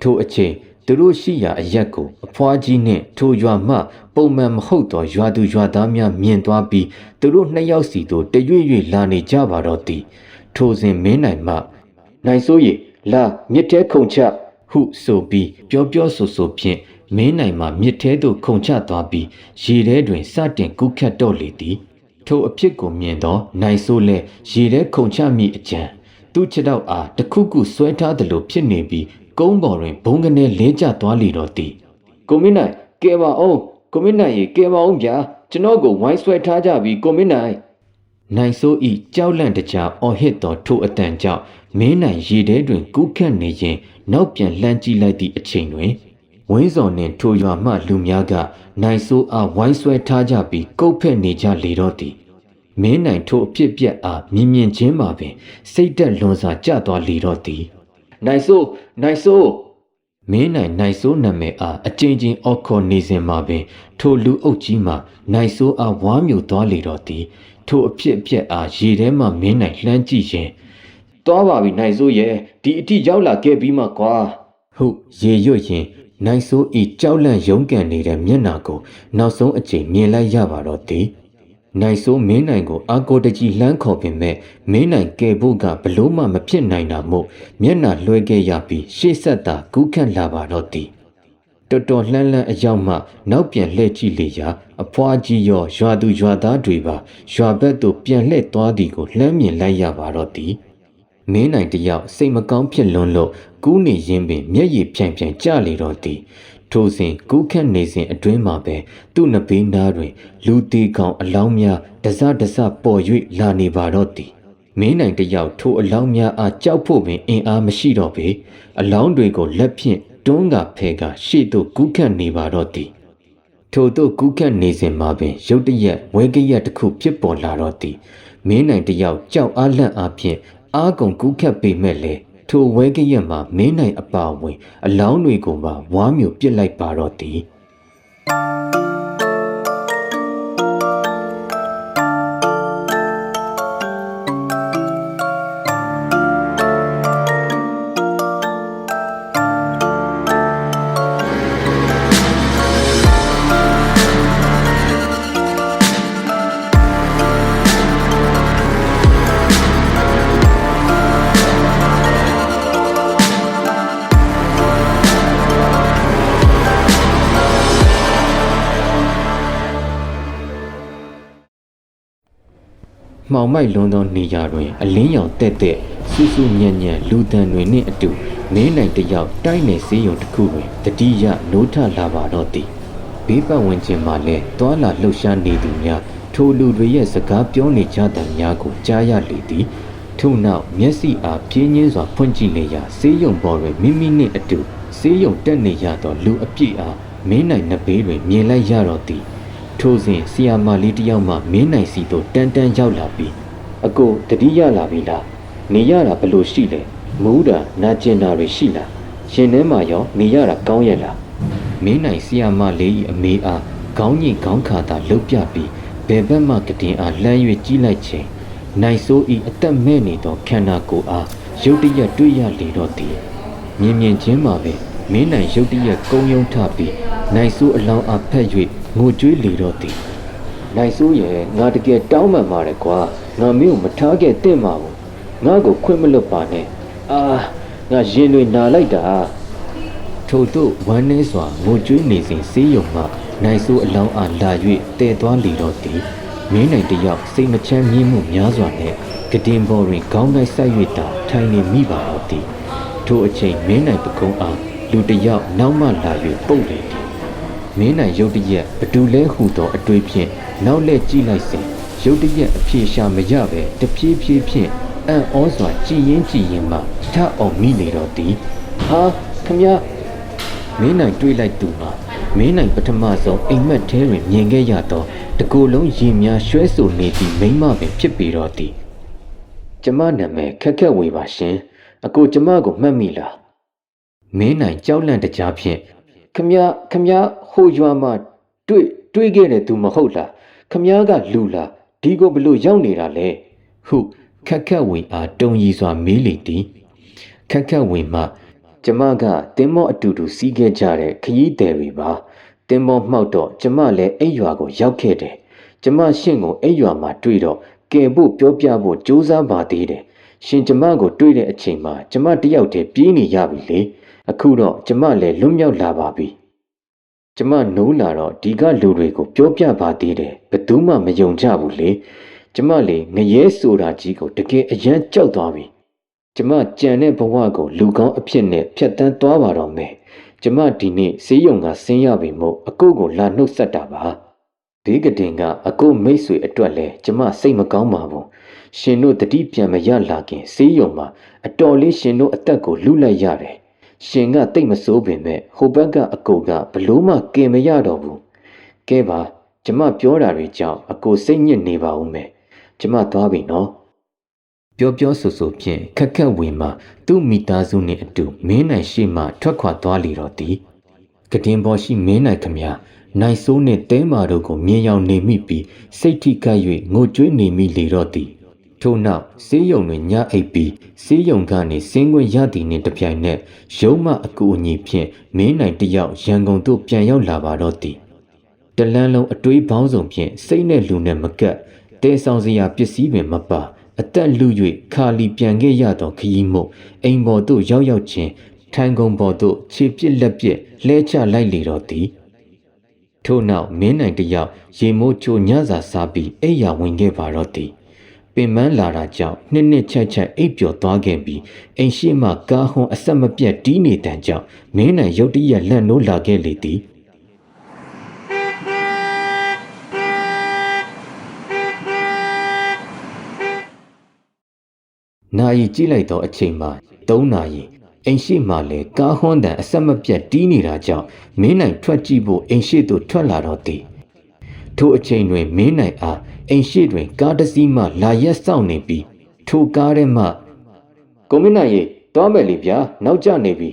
ထိုအချိန်သူတို့ရှိရာအရက်ကိုအဖွားကြီးနှင့်ထိုရွာမှပုံမှန်မဟုတ်သောရွာသူရွာသားများမြင်သွားပြီးသူတို့နှစ်ယောက်စီတို့တရွေ့ရွေ့လာနေကြပါတော့သည်ထိုစဉ်မင်းနိုင်မှနိုင်ဆိုရီလာမြစ်ထဲခုန်ချဟုဆိုပြီးပြောဆိုဖြင့်မင်းနိုင်မှမြစ်ထဲသို့ခုန်ချသွားပြီးရေထဲတွင်စတင်ကူးခတ်တော့လေသည်ထိုအဖြစ်ကိုမြင်သောနိုင်ဆိုလည်းရေထဲခုန်ချမိအကြံသူ့ခြေထောက်အားတစ်ခုခုဆွဲထားသလိုဖြစ်နေပြီးကုန်းပေါ်တွင်ဘုံကနေလဲကျသွားလေတော့သည်ကိုမင်းနိုင်ကဲပါအောင်ကိုမင်းနိုင်ရေကဲပါအောင်ဗျာကျွန်တော်ကိုဝိုင်းဆွဲထားကြပြီကိုမင်းနိုင်ဆိုဤကြောက်လန့်တကြားအော်ဟစ်သောထိုအတန်ကြောင့်မင်းနိုင်ရေထဲတွင်ကူးခတ်နေရင်နောက်ပြန်လှမ်းကြည့်လိုက်သည့်အချိန်တွင်ဝင်းစော်နှင့်ထိုရွာမှလူများကနိုင်ဆိုအားဝိုင်းဆွဲထားကြပြီးကုတ်ဖက်နေကြလေတော့သည်မင်းနိုင်ထိုအဖြစ်ပြက်အားမြင်ချင်းမှာပင်စိတ်တက်လွန်စွာကျသွားလေတော့သည်နိုင်ဆိုမင်းနိုင်ဆိုနာမည်အားအကျဉ်းချင်းအော်ခေါ်နေစဉ်မှာပင်ထိုလူအုပ်ကြီးမှနိုင်ဆိုအားဝါးမြို့သွားလေတော့သည်ထိုအဖြစ်ပြက်အားရေထဲမှမင်းနိုင်လှမ်းကြည့်ရင်သွားပါပြီနိုင်ဆိုရဲ့ဒီအထိရောက်လာခဲ့ပြီးမှကွာဟုတ်ရေရွတ်ရင်နိုင်ဆိုဤကြောက်လန့်ရုန်းကန်နေတဲ့မျက်နှာကိုနောက်ဆုံးအချိန်မြင်လိုက်ရပါတော့သည်နိုင်ဆိုမင်းနိုင်ကိုအာကိုတကြီးလှမ်းခေါ်ပင်မဲ့မင်းနိုင်ကဲဖို့ကဘလို့မှမဖြစ်နိုင်တာမို့မျက်နှာလွှဲခဲ့ရပြီးရှေ့ဆက်သာကူးခန့်လာပါတော့သည်တော်တော်လှမ်းအရောက်မှနောက်ပြန်လှည့်ကြည့်လေရာအဖွားကြီးရောရွာသူရွာသားတွေပါရွာဘက်သို့ပြန်လှည့်သွားသည်ကိုလှမ်းမြင်လိုက်ရပါတော့သည်မင်းနိုင်တယောက်စိတ်မကောင်းဖြစ်လွန်းလို့ကူးနေရင်းပင်မျက်ရည်ဖြန်ကျလေတော့သည်ထိုစဉ်ကူးခန့်နေစဉ်အတွင်းမှာပဲသူ့နဘေးနားတွင်လူသေးကောင်အလောင်းများတစပေါ်၍လာနေပါတော့သည်မင်းနိုင်တယောက်ထိုအလောင်းများအားကြောက်ဖို့ပင်အင်အားမရှိတော့ပေအလောင်းတွေကိုလက်ဖြင့်တွန်းကဖဲကရှေ့သို့ကူးခန့်နေပါတော့သည်ထို့သို့ကူးခန့်နေစဉ်မှာပင်ရုတ်တရက်ဝဲကရက်တစ်ခုဖြစ်ပေါ်လာတော့သည်မင်းနိုင်တယောက်ကြောက်အားလန့်အားဖြင့်အားကုန်ကူးခတ်ပေမဲ့လေထိုဝဲကရက်မှာမင်းနိုင်အပါဝင်အလောင်းတွေကိုပါဝါးမျိုးပစ်လိုက်ပါတော့သည်မှောင်မိုက်လွန်းသောနေရာတွင်အလင်းရောင်တဲ့ဆူဆူညံ့ညံ့လူတန်တွေနှင့်အတူမင်းနိုင်တယောက်တိုက်နေစေးရုံတစ်ခုတွင်တတိယနိုးထလာပါတော့သည်ဘေးပတ်ဝန်းကျင်မှာလည်းတွာလာလှုပ်ရှားနေသူများထိုလူတွေရဲ့စကားပြောနေကြတဲ့များကိုကြားရလေသည်ထို့နောက်မျက်စိအားပြင်းရင်းစွာဖွင့်ကြည့်လေရာစေးရုံပေါ်တွင်မိမိနှင့်အတူစေးရုံတက်နေရသောလူအပြည့်အားမင်းနိုင်နှစ်ဘေးတွင်မြင်လိုက်ရတော့သည်ထိုစဉ်ဆီယာမာလေးတယောက်မှမင်းနိုင်စီသို့တန်းရောက်လာပြီးအကိုတတိယလာပြီလားနေရတာဘလို့ရှိလဲမူးတာနာကျင်တာတွေရှိလားရှင်ထဲမှာရောနေရတာကောင်းရဲ့လားမင်းနိုင်ဆီယာမာလေး၏အမေအားခေါင်းညိခေါင်းခါသာလှုပ်ပြပြီးဘယ်ဘက်မှကတင်အားလှမ်း၍ကြီးလိုက်ချိန် နိုင်ဆိုးဤအသက်မဲ့နေသောခန္ဓာကိုယ်အားရုတ်တရက်တွေ့ရလေတော့သည်မြင်မြင်ချင်းမှာပဲမင်းနိုင်ရုတ်တရက်ကုန်းယုံထပြီးနိုင်ဆိုးအလောင်းအားဖက်၍ငိုကြွေးလေတော့သည်နိုင်ဆိုးရဲ့ငါတကယ်တောင်းပန်ပါတယ်ကွာငါမင်းကိုမထားခဲ့တင့်ပါဘူးငါ့ကိုခွင့်မလွတ်ပါနဲ့ငါရင်တွေနာလိုက်တာထို့သို့ဝမ်းနည်းစွာငိုကြွေးနေစဉ်ဆေးရုံမှနိုင်ဆိုးအလောင်းအားလာ၍တည်သွားလေတော့သည်မင်းနိုင်တယောက်စိတ်မချမ်းမြေ့မှုများစွာနဲ့ကတင်ပေါ်တွင်ခေါင်းလိုက်ဆက်၍သာထိုင်နေမိပါတော့သည်ထို့အချိန်မင်းနိုင်ပကုံးအားလူတယောက်နောက်မှလာ၍ပုတ်လေသည်မင်းနိုင်ရုတ်တရက်ဘဒူလဲဟုသောအတွေ့ဖြင့်နောက်လှည့်ကြည့်လိုက်စဉ်ရုတ်တရက်အဖြေရှာမရပဲတဖြည်းဖြည်းဖြင့်အံ့ဩစွာကြည်ရင်မှထအောင်မိလေတော့သည်ဟာခမည်းမင်းနိုင်တွေးလိုက်သူမှာမင်းနိုင်ပထမဆုံးအိမ်မက်ထဲတွင်မြင်ခဲ့ရသောတကူလုံးရင်များရွှဲဆိုနေသည့်မိန်းမပင်ဖြစ်ပေတော့သည်ကျမနာမည်ခက်ခက်ဝေပါရှင်အကိုကျမကိုမှတ်မိလားမင်းနိုင်ကြောက်လန့်တကြားဖြင့်ခမည်းဟိုရွာမှာတွေးခဲ့တဲ့သူမဟုတ်လားခမည်းကလူလားဒီကိုဘလို့ရောက်နေတာလဲဟုခက်ခက်ဝေအားတုံရီစွာမေးလေသည်ခက်ခက်ဝေမှကျမကတင်းမောအတူတူစီးခဲ့ကြတဲ့ခရီးသည်တွေပါတင်းမောမှောက်တော့ကျမလည်းအိမ်ရွာကိုရောက်ခဲ့တယ်ကျမရှင့်ကိုအိမ်ရွာမှာတွေ့တော့ကယ်ဖို့ပြောပြဖို့ကြိုးစားပါသေးတယ်ရှင်ကျမကိုတွေ့တဲ့အချိန်မှာကျမတယောက်တည်းပြေးနေရပြီလေအခုတော့ကျမလည်းလွတ်မြောက်လာပါပြီကျမနိုးလာတော့ဒီကလူတွေကိုပြောပြပါသေးတယ်ဘယ်သူမှမယုံကြဘူးလေကျမလေငရဲဆိုတာကြီးကိုတကယ်အယမ်းကြောက်သွားပြီကျမကြံတဲ့ဘဝကိုလူကောင်းအဖြစ်နဲ့ဖြတ်တန်းသွားပါတော့မယ်ကျမဒီနေ့ဆေးရုံကဆင်းရပြီမို့အကိုကိုလာနှုတ်ဆက်တာပါဘေးကတင်ကအကိုမိတ်ဆွေအတွက်လဲကျမစိတ်မကောင်းပါဘူးရှင်တို့တတိပြန်မရလာခင်ဆေးရုံမှာအတော်လေးရှင်တို့အသက်ကိုလူလိုက်ရတယ်ရှင်ကတိတ်မစိုးပင်မဲ့ဟိုဘက်ကအကိုကဘလို့မှကင်မရတော့ဘူးကဲပါကျမပြောတာတွေကြောင့်အကိုစိတ်ညစ်နေပါဦးမယ်ကျမသွားပြီနော်ပြောဆိုဖြင့်ခက်ခက်ဝင်မှသူ့မိသားစုနှင့်အတူမင်းနိုင်ရှိမှထွက်ခွာသွားလေတော့သည်ကတင်ပေါ်ရှိမင်းနိုင်ခမည်းနိုင်ဆိုးနှင့်တဲမာတို့ကိုမြင်ရောက်နေမိပြီးစိတ်ထိခိုက်၍ငိုကြွေးနေမိလေတော့သည်ထို့နောက်ဆေးရုံတွင်ညအိပ်ပြီးဆေးရုံကနေဆင်းခွင့်ရသည်နှင့်တပြိုင်နက်ရုံးမှအကူအညီဖြင့်မင်းနိုင်တယောက်ရန်ကုန်သို့ပြန်ရောက်လာပါတော့သည်တလန်းလုံးအတွေးပေါင်းစုံဖြင့်စိတ်နဲ့လူနဲ့မကပ်တဲဆောင်စရာပစ္စည်းပင်မပါအသက်လူ၍ခါလီပြန်ခဲ့ရသောခရီးမို့အိမ်ပေါ်သို့ရောက်ချင်းထိုင်ကုန်ပေါ်သို့ခြေပြစ်လက်ပြက်လှဲချလိုက်လေတော့သည်ထို့နောက်မင်းနိုင်တယောက်ရေမိုးချိုညစာစားပြီးအိပ်ယာဝင်ခဲ့ပါတော့သည်ပင်ပန်းလာတာကြောင့်နှစ်ချက်အိပ်ပျော်သွားခဲ့ပြီးအိမ်ရှိမှကားဟွန်းအဆက်မပြတ်တီးနေတန်ကြောင့်မင်းနိုင်ရုတ်တရက်လန့်နိုးလာခဲ့လေသည်နာရီကြည့်လိုက်တော့အချိန်မှာ3 နာရီအိမ်ရှိမှလည်းကားဟွန်းတန်အဆက်မပြတ်တီးနေတာကြောင့်မင်းနိုင်ထွက်ကြည့်ဖို့အိမ်ရှိသို့ထွက်လာတော့သည်ထိုအချိန်တွင်မင်းနိုင်အားအိမ်ရှိတွင်ကားတစ်စီးမှလာရက်စောင့်နေပြီးထိုကားထဲမှကိုမင်းနိုင်ရေသွားမယ်လေဗျာနောက်ကျနေပြီ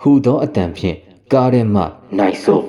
ဟူသောအတန်ဖြင့်ကားထဲမှနိုင်ဆိုး